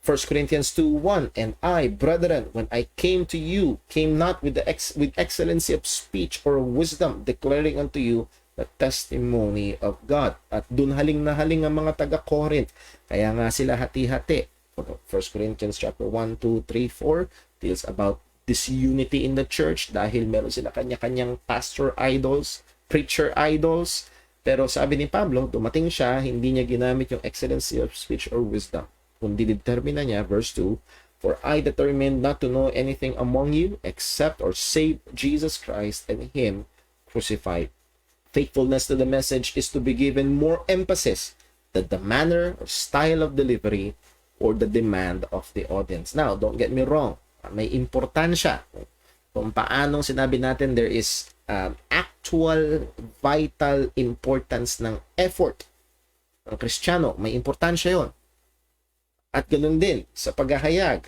1 Corinthians 2:1, and I, brethren, when I came to you, came not with with excellency of speech or wisdom, declaring unto you the testimony of God. At dun haling na haling ang mga taga-Corinth. Kaya nga sila hati-hati. 1 Corinthians chapter 1, 2, 3, 4 deals about disunity in the church dahil meron sila kanya-kanyang pastor idols, preacher idols. Pero sabi ni Pablo, dumating siya, hindi niya ginamit yung excellency of speech or wisdom. Kundi determine niya, verse 2, for I determined not to know anything among you except or save Jesus Christ and Him crucified. Faithfulness to the message is to be given more emphasis than the manner or style of delivery or the demand of the audience. Now, don't get me wrong. May importansya kung paanong sinabi natin there is actual vital importance ng effort ng Kristiyano. May importansya yon. At ganoon din sa paghahayag.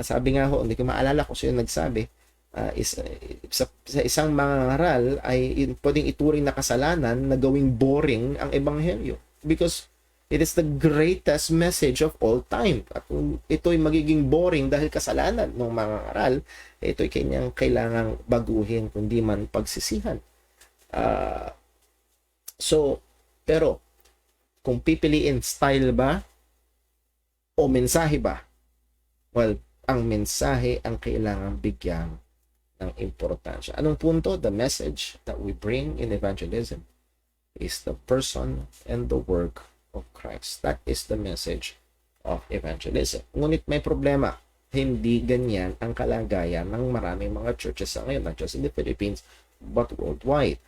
Sabi nga ho, hindi ko maalala kung sino nagsabi, sa isang mangangaral ay pwedeng ituring na kasalanan na gawing boring ang ebanghelyo. Because it is the greatest message of all time. At kung ito'y magiging boring dahil kasalanan ng mga ngaral, ito'y kanyang kailangang baguhin, kundi man pagsisihan. Pero, kung pipiliin style ba o mensahe ba? Well, ang mensahe ang kailangang bigyan ng importansya. Anong punto? The message that we bring in evangelism is the person and the work of Christ. That is the message of evangelism. Ngunit may problema. Hindi ganyan ang kalagayan ng maraming mga churches sa ngayon, not just in the Philippines, but worldwide.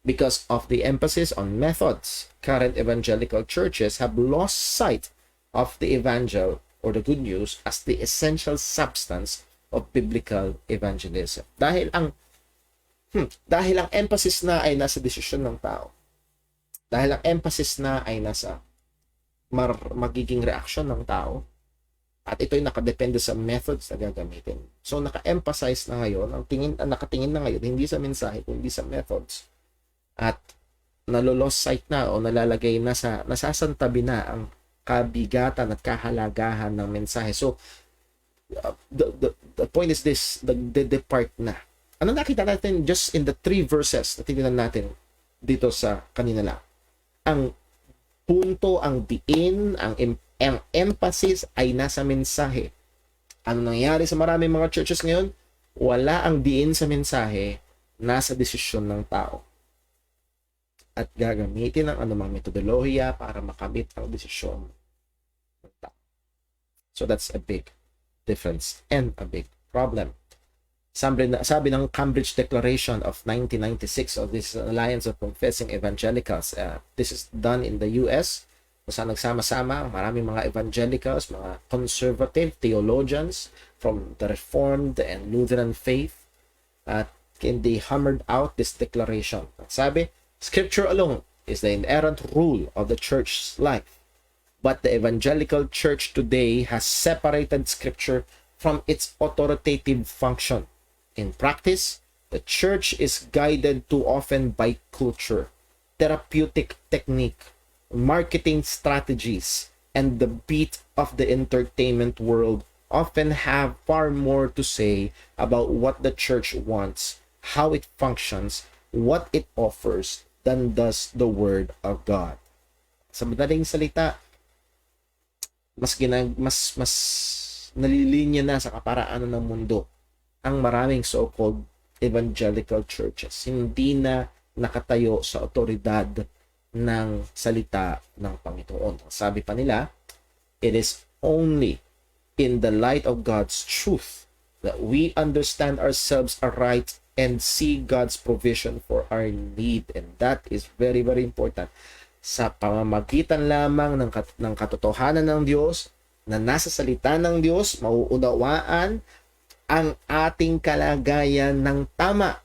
Because of the emphasis on methods, current evangelical churches have lost sight of the evangel or the good news as the essential substance of biblical evangelism. Dahil ang emphasis na ay nasa desisyon ng tao. Dahil ang emphasis na ay nasa magiging reaksyon ng tao at ito'y nakadepende sa methods na gagamitin. So naka-emphasize na ngayon, nakatingin na ngayon hindi sa mensahe kundi sa methods. At nalolos sight na o nalalagay na nasasantabi na ang kabigatan at kahalagahan ng mensahe. So The point is this, the depart na. Ano nakita natin just in the 3 verses na tingnan natin dito sa kanina lang? Ang punto, ang diin, ang emphasis ay nasa mensahe. Ano nangyayari sa maraming mga churches ngayon? Wala ang diin sa mensahe, nasa desisyon ng tao. At gagamitin ng anumang metodolohiya para makamit ang desisyon ng tao. So that's a big difference and a big problem. Sabi ng Cambridge Declaration of 1996 of this Alliance of Confessing Evangelicals, this is done in the US, kung saan nagsama-sama maraming mga evangelicals, mga conservative theologians from the Reformed and Lutheran faith, at they hammered out this declaration. Sabi, Scripture alone is the inerrant rule of the church's life. But the evangelical church today has separated Scripture from its authoritative function. In practice, the church is guided too often by culture, therapeutic technique, marketing strategies, and the beat of the entertainment world often have far more to say about what the church wants, how it functions, what it offers, than does the Word of God. Sa madaling salita, mas nalilinya na sa kaparaanan ng mundo ang maraming so-called evangelical churches. Hindi na nakatayo sa otoridad ng salita ng Panginoon. Sabi pa nila, it is only in the light of God's truth that we understand ourselves aright and see God's provision for our need. And that is very, very important. Sa pamamagitan lamang ng katotohanan ng Diyos na nasa salita ng Diyos, mauunawaan ang ating kalagayan ng tama.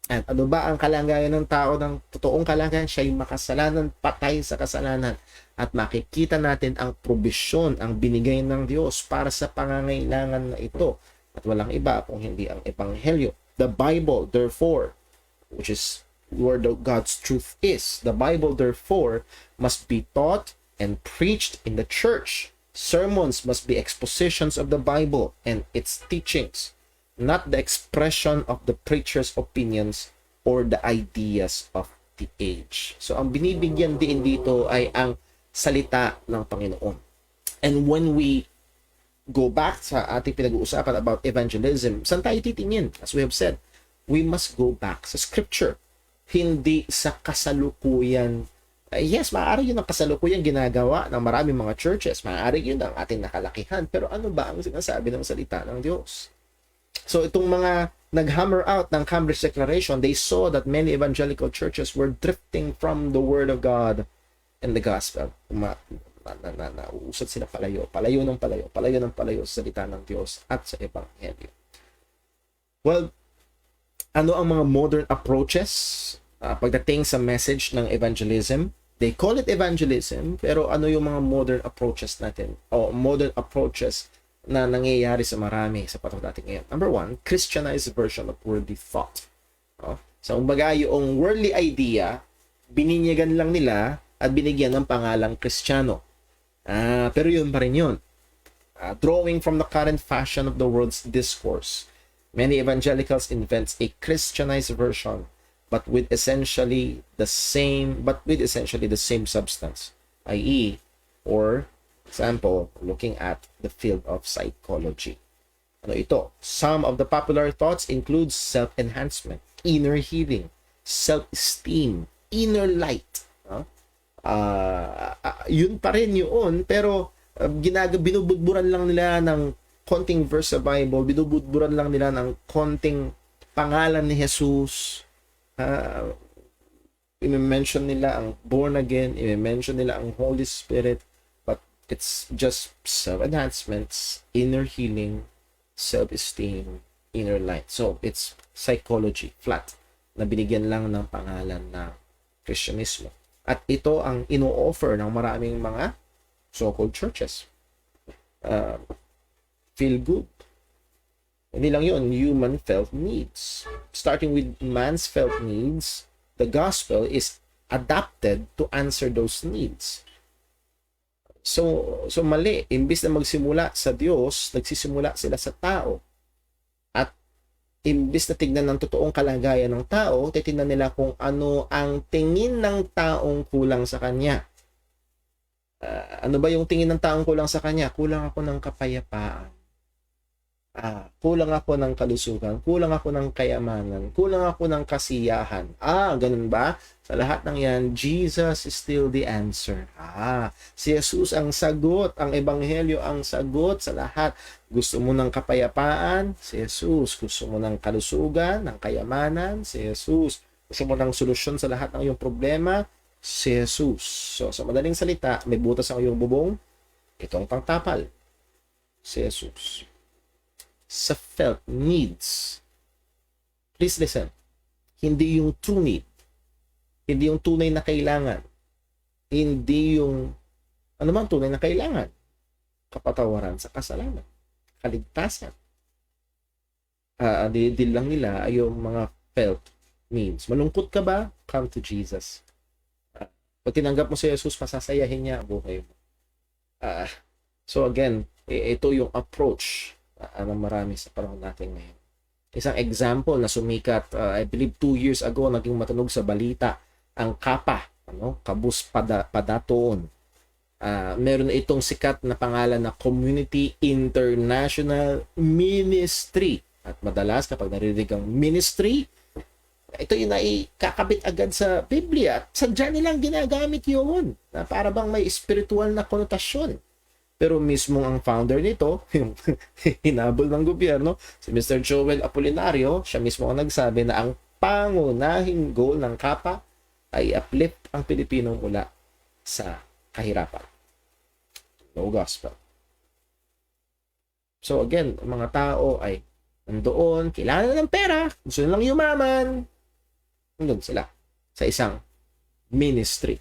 At ano ba ang kalagayan ng tao, ng totoong kalagayan? Siya'y makasalanan, patay sa kasalanan. At makikita natin ang probisyon, ang binigay ng Diyos para sa pangangailangan na ito. At walang iba kung hindi ang Ebanghelyo. The Bible, therefore, which is where God's truth is. The Bible, therefore, must be taught and preached in the church. Sermons must be expositions of the Bible and its teachings, not the expression of the preacher's opinions or the ideas of the age. So, ang binibigyan din dito ay ang salita ng Panginoon. And when we go back sa ating pinag-uusapan about evangelism, saan tayo titingin? As we have said, we must go back sa Scripture. Hindi sa kasalukuyan. Yes, maaari yun ang kasalukuyan ginagawa ng maraming mga churches. Maaari yun ang ating nakalakihan. Pero ano ba ang sinasabi ng salita ng Diyos? So itong mga nag-hammer out ng Cambridge Declaration, they saw that many evangelical churches were drifting from the Word of God and the Gospel. Nauusad sila palayo ng palayo sa salita ng Diyos at sa Ebanghelyo. Well, ano ang mga modern approaches pagdating sa message ng evangelism? They call it evangelism, pero ano yung mga modern approaches natin? O modern approaches na nangyayari sa marami sa panahon natin ngayon. Number 1, Christianized version of worldly thought. So, kumbaga yung worldly idea, bininyagan lang nila at binigyan ng pangalang Kristiyano. Pero yun pa rin yun. Drawing from the current fashion of the world's discourse, many evangelicals invent a Christianized version, but with essentially the same substance, i.e., or example, looking at the field of psychology. Ano ito? Some of the popular thoughts include self-enhancement, inner healing, self-esteem, inner light. Yun pa rin yun, pero binubudburan lang nila ng konting verse sa Bible, binubudburan lang nila ng konting pangalan ni Jesus. I-mention nila ang born again, i-mention nila ang Holy Spirit, but it's just self-enhancements, inner healing, self-esteem, inner light. So, it's psychology, flat, na binigyan lang ng pangalan na Kristyanismo. At ito ang ino-offer ng maraming mga so-called churches. Feel good. Hindi lang yun, human felt needs. Starting with man's felt needs, the gospel is adapted to answer those needs. So mali. Imbis na magsimula sa Diyos, nagsisimula sila sa tao. At imbis na tignan ng totoong kalagayan ng tao, titignan nila kung ano ang tingin ng taong kulang sa kanya. Ano ba yung tingin ng taong kulang sa kanya? Kulang ako ng kapayapaan. Kulang ako ng kalusugan, kulang ako ng kayamanan, kulang ako ng kasiyahan. Ganun ba? Sa lahat ng yan, Jesus is still the answer. Si Jesus ang sagot, ang ebanghelyo ang sagot sa lahat. Gusto mo ng kapayapaan? Si Jesus. Gusto mo ng kalusugan, ng kayamanan? Si Jesus. Gusto mo ng solusyon sa lahat ng iyong problema? Si Jesus. So, sa madaling salita, may butas ang iyong bubong, ito ang pangtapal. Si Jesus. Sa felt needs. Please listen. Hindi yung true need. Hindi yung tunay na kailangan. Hindi yung ano man tunay na kailangan. Kapatawaran sa kasalanan. Kaligtasan. Dil lang nila ay yung mga felt needs. Malungkot ka ba? Come to Jesus. Pag tinanggap mo si Jesus, masasayahin niya ang buhay mo. So again, ito yung approach ng marami sa panahon natin ngayon. Isang example na sumikat, I believe 2 years ago, naging matunog sa balita, ang Kapa, Kabus Padatoon. Meron itong sikat na pangalan na Community International Ministry. At madalas kapag naririnig ang ministry, ito yung naikakabit agad sa Biblia. At sadya nilang ginagamit yun, na para bang may spiritual na konotasyon. Pero mismo ang founder nito, yung hinabol ng gobyerno, si Mr. Joel Apolinario, siya mismo ang nagsabi na ang pangunahing goal ng Kapa ay uplift ang Pilipino mula sa kahirapan. No gospel. So again, ang mga tao ay nandoon, kailangan ng pera, gusto nilang yumaman. Nandun sila sa isang ministry.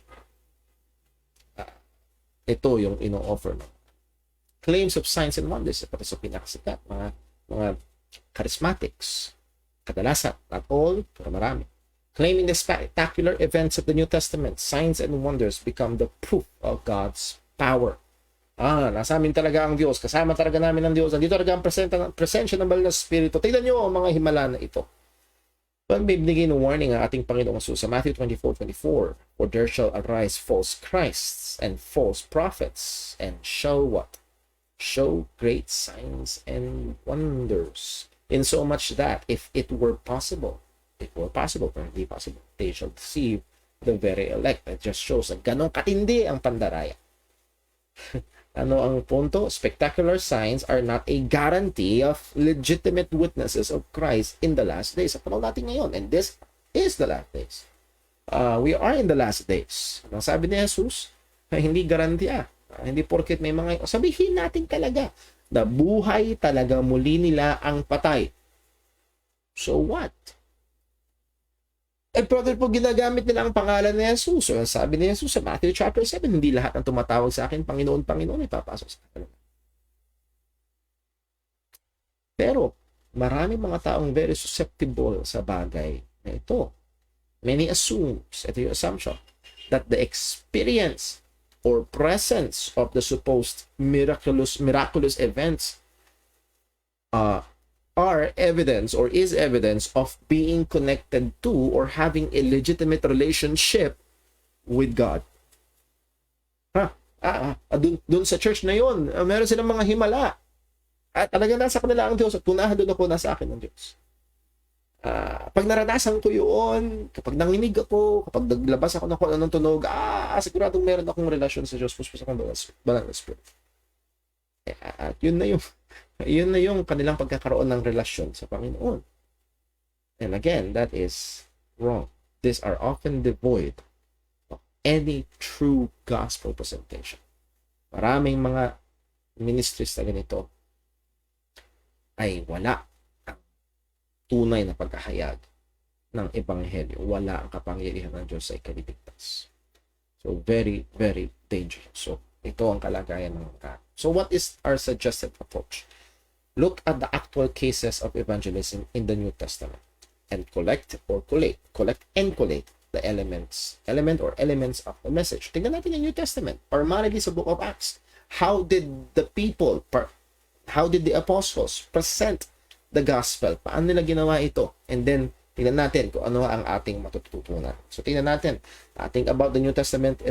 Ito yung ino-offer ng claims of signs and wonders, pati sa pinakasikat, mga charismatics, kadalasan, not all, pero marami. Claiming the spectacular events of the New Testament, signs and wonders become the proof of God's power. Nasa amin talaga ang Diyos, kasama talaga namin ang Diyos, nandito talaga ang presensya ng banal na Espiritu. Tignan nyo ang mga himala na ito. Pag may binigay ng warning ang ating Panginoong Jesus sa Matthew 24:24, for there shall arise false Christs and false prophets, and show what? Show great signs and wonders, in so much that if it were possible, but hindi possible, they shall deceive the very elect. It just shows na ganong katindi ang pandaraya. Ano ang punto? Spectacular signs are not a guarantee of legitimate witnesses of Christ in the last days. Sa panahon natin ngayon, and this is the last days. We are in the last days. Ang sabi ni Jesus, hindi garantiya. Hindi porket may mga, sabihin natin talaga na buhay talaga muli nila ang patay. So what? Brother po, ginagamit nila ang pangalan ni Jesus. So sabi ni Jesus sa Matthew chapter 7, hindi lahat ng tumatawag sa akin, Panginoon, Panginoon, ipapasok sa akin. Pero marami mga taong very susceptible sa bagay na ito. Many assumes, ito yung assumption, that the experience or presence of the supposed miraculous events are evidence or is evidence of being connected to or having a legitimate relationship with God. Dun sa church na yun, meron silang mga himala. At talaga nasa kanila ang Diyos at punahan doon ako, nasa akin ang Diyos. Pag naranasan ko yun, kapag nanginig ako, kapag naglabas ako ng anong tunog, siguradong meron akong relasyon sa Diyos, puspos akong banal na Spirit. At yun na yung kanilang pagkakaroon ng relasyon sa Panginoon. And again, that is wrong. These are often devoid of any true gospel presentation. Maraming mga ministries na ganito ay wala ang tunay na pagkahayag ng ebanghelyo. Wala ang kapangyarihan ng Diyos sa ikaliligtas. So, very, very dangerous. So, ito ang kalagayan ng mga. So, what is our suggested approach? Look at the actual cases of evangelism in the New Testament and collect and collate the elements of the message. Tingnan natin yung New Testament, primarily sa book of Acts. How did the apostles present the gospel? Paano nila ginawa ito? And then, tingnan natin kung ano ang ating matututunan. So, tingnan natin. Think about the New Testament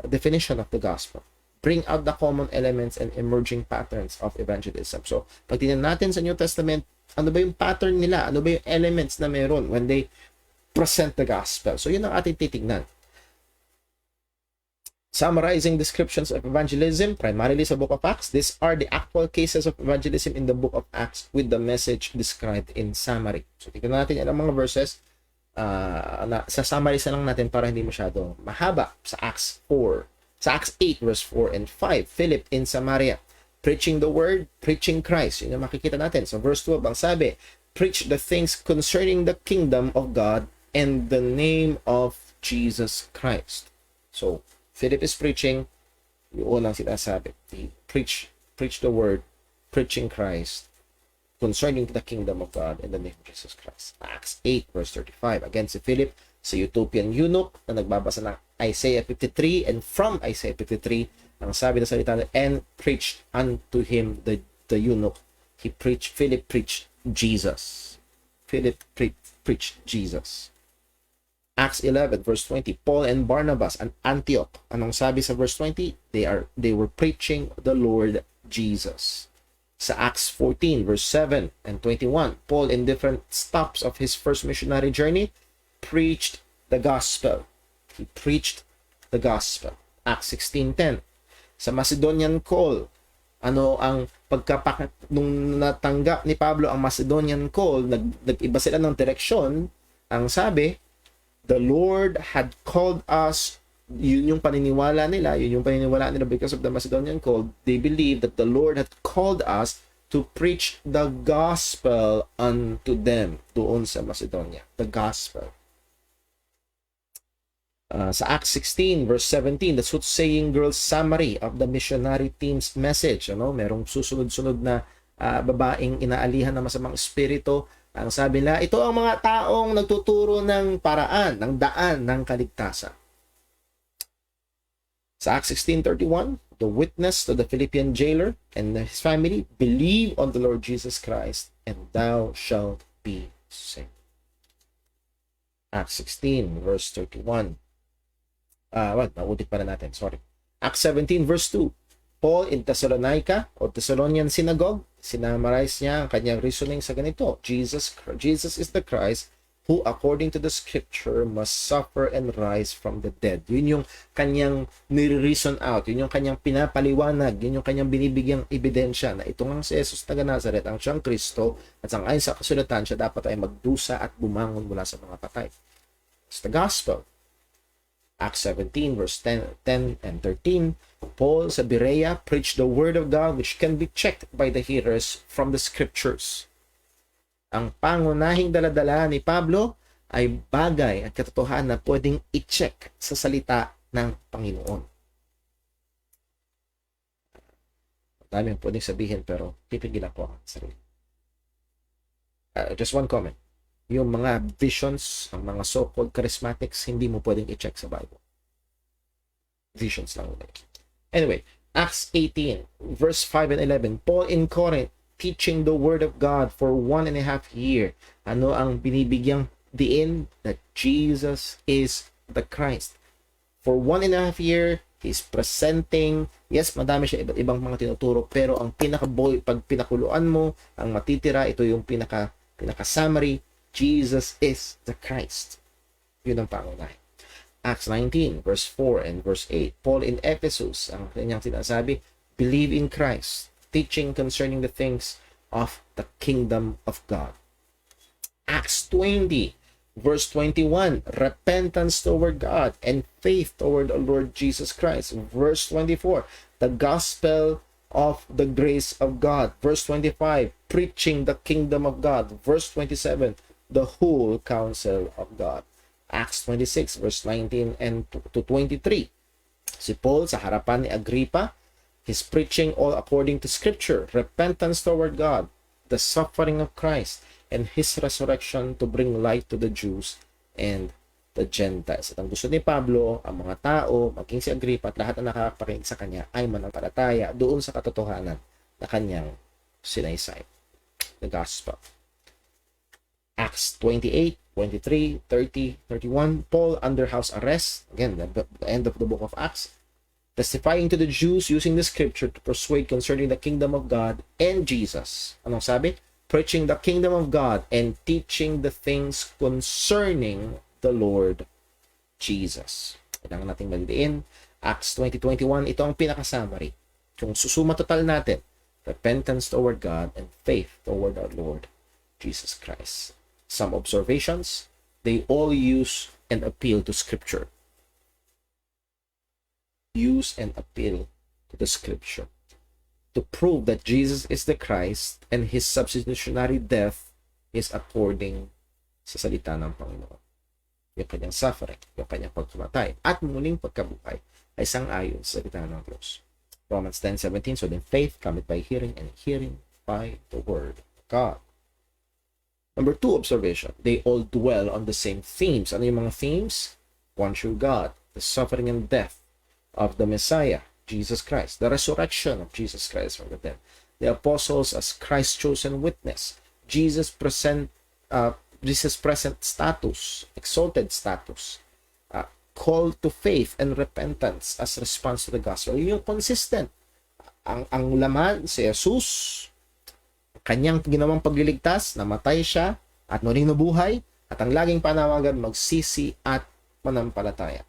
definition of the gospel. Bring out the common elements and emerging patterns of evangelism. So, pag tingnan natin sa New Testament, ano ba yung pattern nila? Ano ba yung elements na meron when they present the gospel? So, yun ang ating titignan. Summarizing descriptions of evangelism, primarily sa book of Acts. These are the actual cases of evangelism in the book of Acts with the message described in summary. So, tignan natin ang mga verses. Sa summary sa lang natin para hindi masyado mahaba. Sa Acts 4. Sa Acts 8, verse 4 and 5. Philip in Samaria. Preaching the word, preaching Christ. Yun yung makikita natin. So, verse 12, ang sabi, preach the things concerning the kingdom of God and the name of Jesus Christ. So, Philip is preaching, yung unang sinasabi. He preach the word, preaching Christ, concerning the kingdom of God in the name of Jesus Christ. Acts 8, verse 35. Again, si Philip, sa Ethiopian eunuch, na nagbabasa ng Isaiah 53, and from Isaiah 53, ang sabi na salita, and preached unto him the eunuch. Philip preached Jesus. Philip preached Jesus. Acts 11, verse 20, Paul and Barnabas and Antioch. Anong sabi sa verse 20? They were preaching the Lord Jesus. Sa Acts 14, verse 7 and 21, Paul in different stops of his first missionary journey preached the gospel. He preached the gospel. Acts 16:10. Sa Macedonian call, ano ang nung natanggap ni Pablo ang Macedonian call, nag-iba sila ng direksyon. Ang sabi, the Lord had called us. Yun yung paniniwala nila because of the Macedonian call. They believe that the Lord had called us to preach the gospel unto them doon sa Macedonia. The gospel. Sa Acts 16, verse 17, the soothsaying girl's summary of the missionary team's message. Merong susunod-sunod na babaeng inaalihan ng masamang espiritu. Ang sabi nila, ito ang mga taong nagtuturo ng paraan, ng daan ng kaligtasan. Sa Acts 16:31, the witness to the Philippian jailer and his family, believe on the Lord Jesus Christ, and thou shalt be saved. Acts 16, verse 31. Naulit pa na natin, sorry. Acts 17, verse 2. Paul in Thessalonica or Thessalonian Synagogue, sinamarize niya ang kanyang reasoning sa ganito. Jesus is the Christ who according to the scripture must suffer and rise from the dead. Yun yung kanyang nire-reason out. Yun yung kanyang pinapaliwanag. Yun yung kanyang binibigyang ebidensya na ito nga si Jesus taga Nazaret, ang siyang Kristo, at sangayon sa kasulatan siya dapat ay magdusa at bumangon mula sa mga patay. It's the gospel. Acts 17, verse 10 and 13, Paul sa Berea preached the word of God which can be checked by the hearers from the scriptures. Ang pangunahing daladala ni Pablo ay bagay at katotohanan na pwedeng i-check sa salita ng Panginoon. Dami ang pwedeng sabihin pero pipigilan ko ang sarili. Just one comment. Yung mga visions, ang mga so-called charismatics, hindi mo pwedeng i-check sa Bible. Visions lang. Anyway, Acts 18, verse 5 and 11. Paul in Corinth, teaching the word of God for 1.5 years. Ano ang binibigyang diin? That Jesus is the Christ. For 1.5 years, he's presenting, yes, madami siya iba't ibang mga tinuturo, pero ang pag pinakuluan mo, ang matitira, ito yung pinaka-summary, Jesus is the Christ. Yun ang pangunahin. Acts 19, verse 4 and verse 8. Paul in Ephesus, ang kanyang sinasabi, believe in Christ, teaching concerning the things of the kingdom of God. Acts 20, verse 21, repentance toward God and faith toward the Lord Jesus Christ. Verse 24, the gospel of the grace of God. Verse 25, preaching the kingdom of God. Verse 27, the whole counsel of God. Acts 26, verse 19 and to 23. Si Paul sa harapan ni Agrippa, he's preaching all according to scripture, repentance toward God, the suffering of Christ, and his resurrection to bring light to the Jews and the Gentiles. At ang gusto ni Pablo, ang mga tao, maging si Agrippa at lahat na nakakapakinig sa kanya ay manampalataya doon sa katotohanan na kanyang sinaysay. The Gospel. Acts 28, 23, 30, 31. Paul under house arrest. Again, the end of the book of Acts. Testifying to the Jews using the scripture to persuade concerning the kingdom of God and Jesus. Anong sabi? Preaching the kingdom of God and teaching the things concerning the Lord Jesus. Kailangan nating magdiin. Acts 20:21, ito ang pinaka-summary. Kung susuma total natin, repentance toward God and faith toward our Lord Jesus Christ. Some observations, they all use and appeal to Scripture. Use and appeal to the Scripture to prove that Jesus is the Christ and His substitutionary death is according sa salita ng Panginoon. Yung kanyang suffering, yung kanyang pagkamatay, at muling pagkabuhay ay sang-ayon sa salita ng Diyos. Romans 10:17, so then faith cometh by hearing, and hearing by the word of God. Number 2 observation, they all dwell on the same themes. Ano yung mga themes? One true God, the suffering and death of the Messiah, Jesus Christ, the resurrection of Jesus Christ from the dead, the apostles as Christ's chosen witness, Jesus present status, exalted status, call to faith and repentance as response to the gospel. Yung consistent. Ang laman, si Jesus, kanyang ginawang pagliligtas, namatay siya, at muling nabuhay, at ang laging panawagan, magsisi at manampalataya.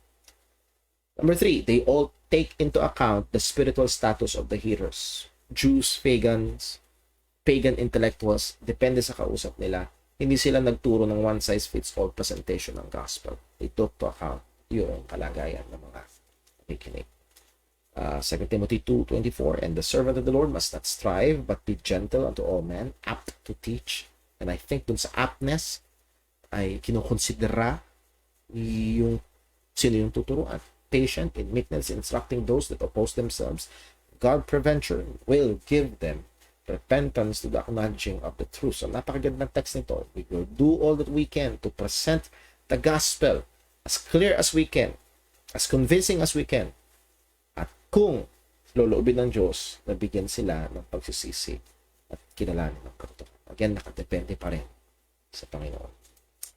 Number 3, they all take into account the spiritual status of the hearers. Jews, pagans, pagan intellectuals, depende sa kausap nila. Hindi sila nagturo ng one-size-fits-all presentation ng gospel. They took to account yung kalagayan ng mga nakikinig. 2 Timothy 2:24, and the servant of the Lord must not strive, but be gentle unto all men, apt to teach. And I think dun sa aptness ay kinukonsidera yung sino yung tuturuan. Patient in meekness, instructing those that oppose themselves. God peradventure will give them repentance to the acknowledging of the truth. So napakagandang text nito. We will do all that we can to present the gospel as clear as we can, as convincing as we can. At kung loloobin ng Diyos, nabigyan sila ng pagsisisi at kinalanin ng katotohanan. Again, nakadepende pa rin sa Panginoon.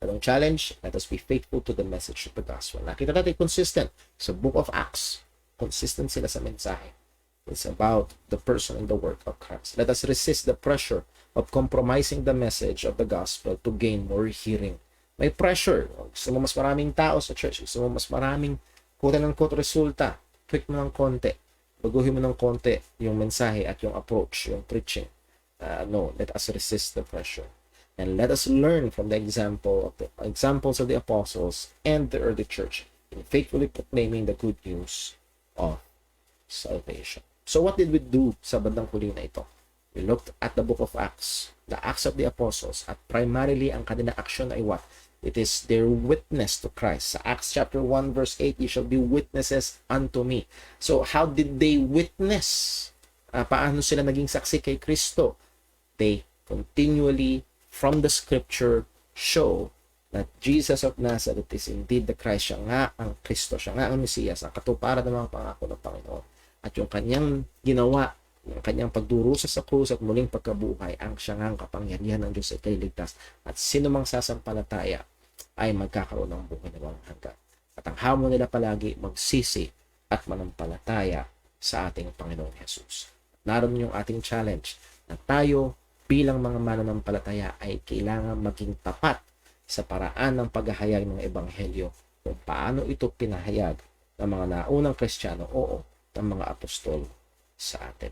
Anong challenge? Let us be faithful to the message of the gospel. Nakita natin consistent sa book of Acts. Consistent sila sa mensahe. It's about the person and the work of Christ. Let us resist the pressure of compromising the message of the gospel to gain more hearing. May pressure. Gusto mo mas maraming tao sa church. Gusto mo mas maraming quote-unquote resulta. Tweak mo ng konti. Baguhin mo ng konti yung mensahe at yung approach, yung preaching. No, let us resist the pressure. And let us learn from the examples of the apostles and the early church in faithfully proclaiming the good news of salvation. So what did we do sa bandang huli na ito? We looked at the book of Acts, the Acts of the Apostles, at primarily ang kanilang action ay what? It is their witness to Christ. Sa Acts chapter 1 verse 8, you shall be witnesses unto me. So how did they witness? Paano sila naging saksi kay Kristo? They continually from the scripture show that Jesus of Nazareth is indeed the Christ. Siya nga ang Kristo, siya nga ang Mesiyas, ang katuparan ng mga pangako ng Panginoon. At yung kanyang ginawa, yung kanyang pagdurusa sa krus at muling pagkabuhay, ang siya nga ang kapangyarihan ng Diyos ay kailigtas. At sino mang sasampalataya ay magkakaroon ng buhay na walang hanggan. At ang hamon nila palagi, magsisi at manampalataya sa ating Panginoong Jesus. Naroon yung ating challenge na tayo bilang mga mananampalataya ay kailangan maging tapat sa paraan ng paghahayag ng Ebanghelyo kung paano ito pinahayag ng mga naunang Kristiyano o ng mga apostol sa atin.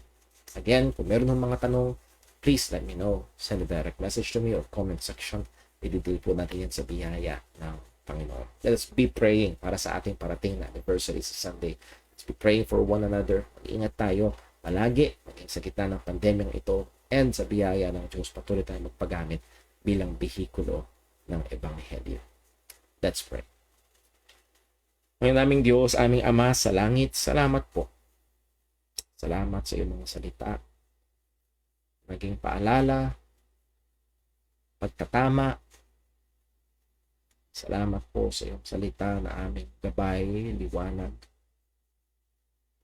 Again, kung meron ng mga tanong, please let me know. Send a direct message to me or comment section. Ididil po natin yan sa biyaya ng Panginoon. Let us be praying para sa ating parating na anniversary sa Sunday. Let's be praying for one another. Mag-ingat tayo palagi, maging sa gitna ng pandemyang ito, and sa biyaya ng Diyos, patuloy tayong magpagamit bilang bihikulo ng Ebanghelyo. Let's pray. Ngayon naming Diyos, aming Ama sa langit, salamat po. Salamat sa iyong mga salita. Naging paalala, pagtatama Salamat po sa iyong salita na aming gabay, liwanag.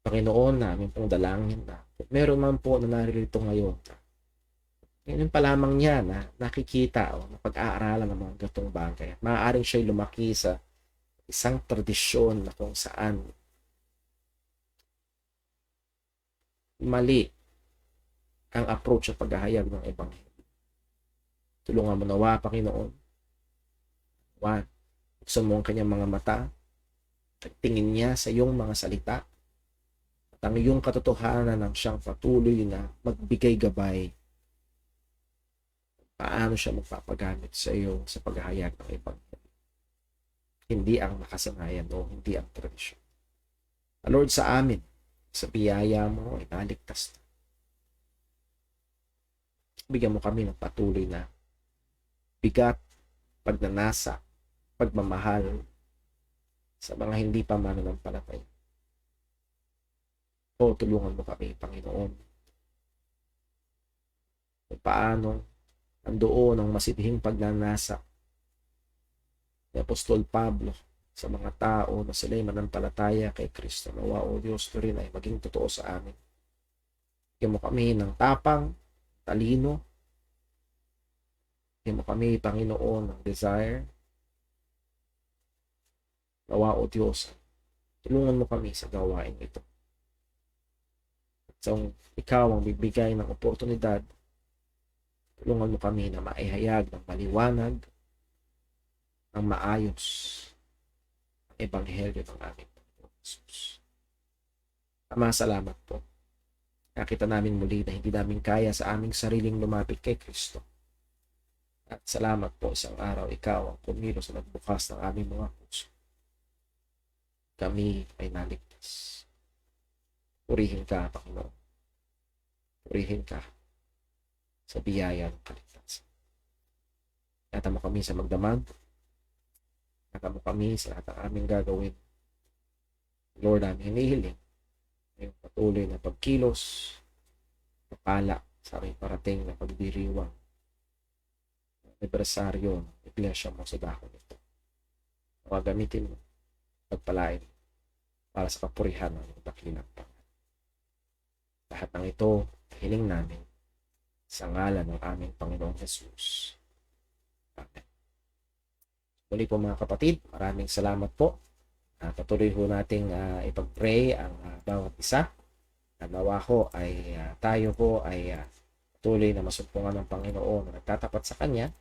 Panginoon, namin pong dalangin na kung meron man po na naririto ngayon, ngayon pa lamang niya na nakikita o napag-aaralan ng mga gatong bagay. At maaaring siya'y lumaki sa isang tradisyon na kung saan mali ang approach sa paghahayag ng Ebanghelyo. Tulungan mo nawa, Panginoon. Buksan mo ang kanyang mga mata. Tingin niya sa iyong mga salita. At ang iyong katotohanan ng siyang patuloy na magbigay gabay. Paano siya magpapagamit sa iyo sa paghahayag ng Ebanghelyo. Hindi ang nakasanayan o hindi ang tradisyon. Lord, sa amin, sa biyaya mo, ay naligtas na. Bigyan mo kami ng patuloy na bigat, pagnanasa, pagmamahal sa mga hindi pa mananampalataya. O tulungan mo kami, Panginoon, kung paano nandoon ang masidhing pagnanasa ni Apostol Pablo sa mga tao na sila'y manampalataya kay Kristo. Nawa, O Diyos, ito rin ay maging totoo sa amin. Bigyan mo kami ng tapang, talino. Bigyan mo kami, Panginoon, ng desire. Nawa, O Diyos, tulungan mo kami sa gawain ito. At sa ikaw ang bibigay ng oportunidad, tulungan mo kami na maihayag ng maliwanag, ng maayos, ang Ebanghelyo ng aming Panginoon Jesus. Ama, salamat po. Nakita namin muli na hindi namin kaya sa aming sariling lumapit kay Kristo. At salamat po, isang araw ikaw ang kumilos sa nagbukas ng aming mga puso. Kami ay naligtas. Purihin ka, Panginoon. Purihin ka sa biyaya ng kaligtasan. Yata mo kami sa magdamag. Yata mo kami sa lahat ng aming gagawin. Lord, aming hinihiling yung patuloy na pagkilos, papala sa aming parating na pagdiriwang anibersaryo ng iglesia mo sa dako nito. Gamitin mo, pagpalain para sa kapurihan ng dakilang Panginoon. Lahat ng ito, hiling namin sa ngalan ng aming Panginoong Jesus. Amen. Muli po mga kapatid, maraming salamat po. Patuloy po nating ipag-pray ang bawat isa. Nawa ko ay tayo po ay patuloy na masumpungan ng Panginoon na nagtatapat sa Kanya.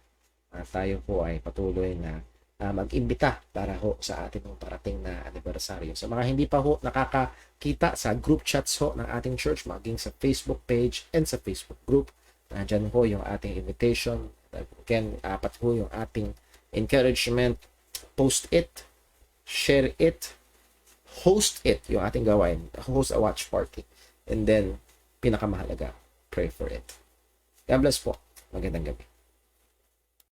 Tayo po ay patuloy na mag-imbita para ho sa ating parating na anibersaryo. Sa mga hindi pa ho nakakakita sa group chats ho ng ating church, maging sa Facebook page and sa Facebook group, nandyan ho yung ating invitation. Again, apat ho yung ating encouragement. Post it, share it, host it, yung ating gawain. Host a watch party. And then, pinakamahalaga, pray for it. God bless po. Magandang gabi.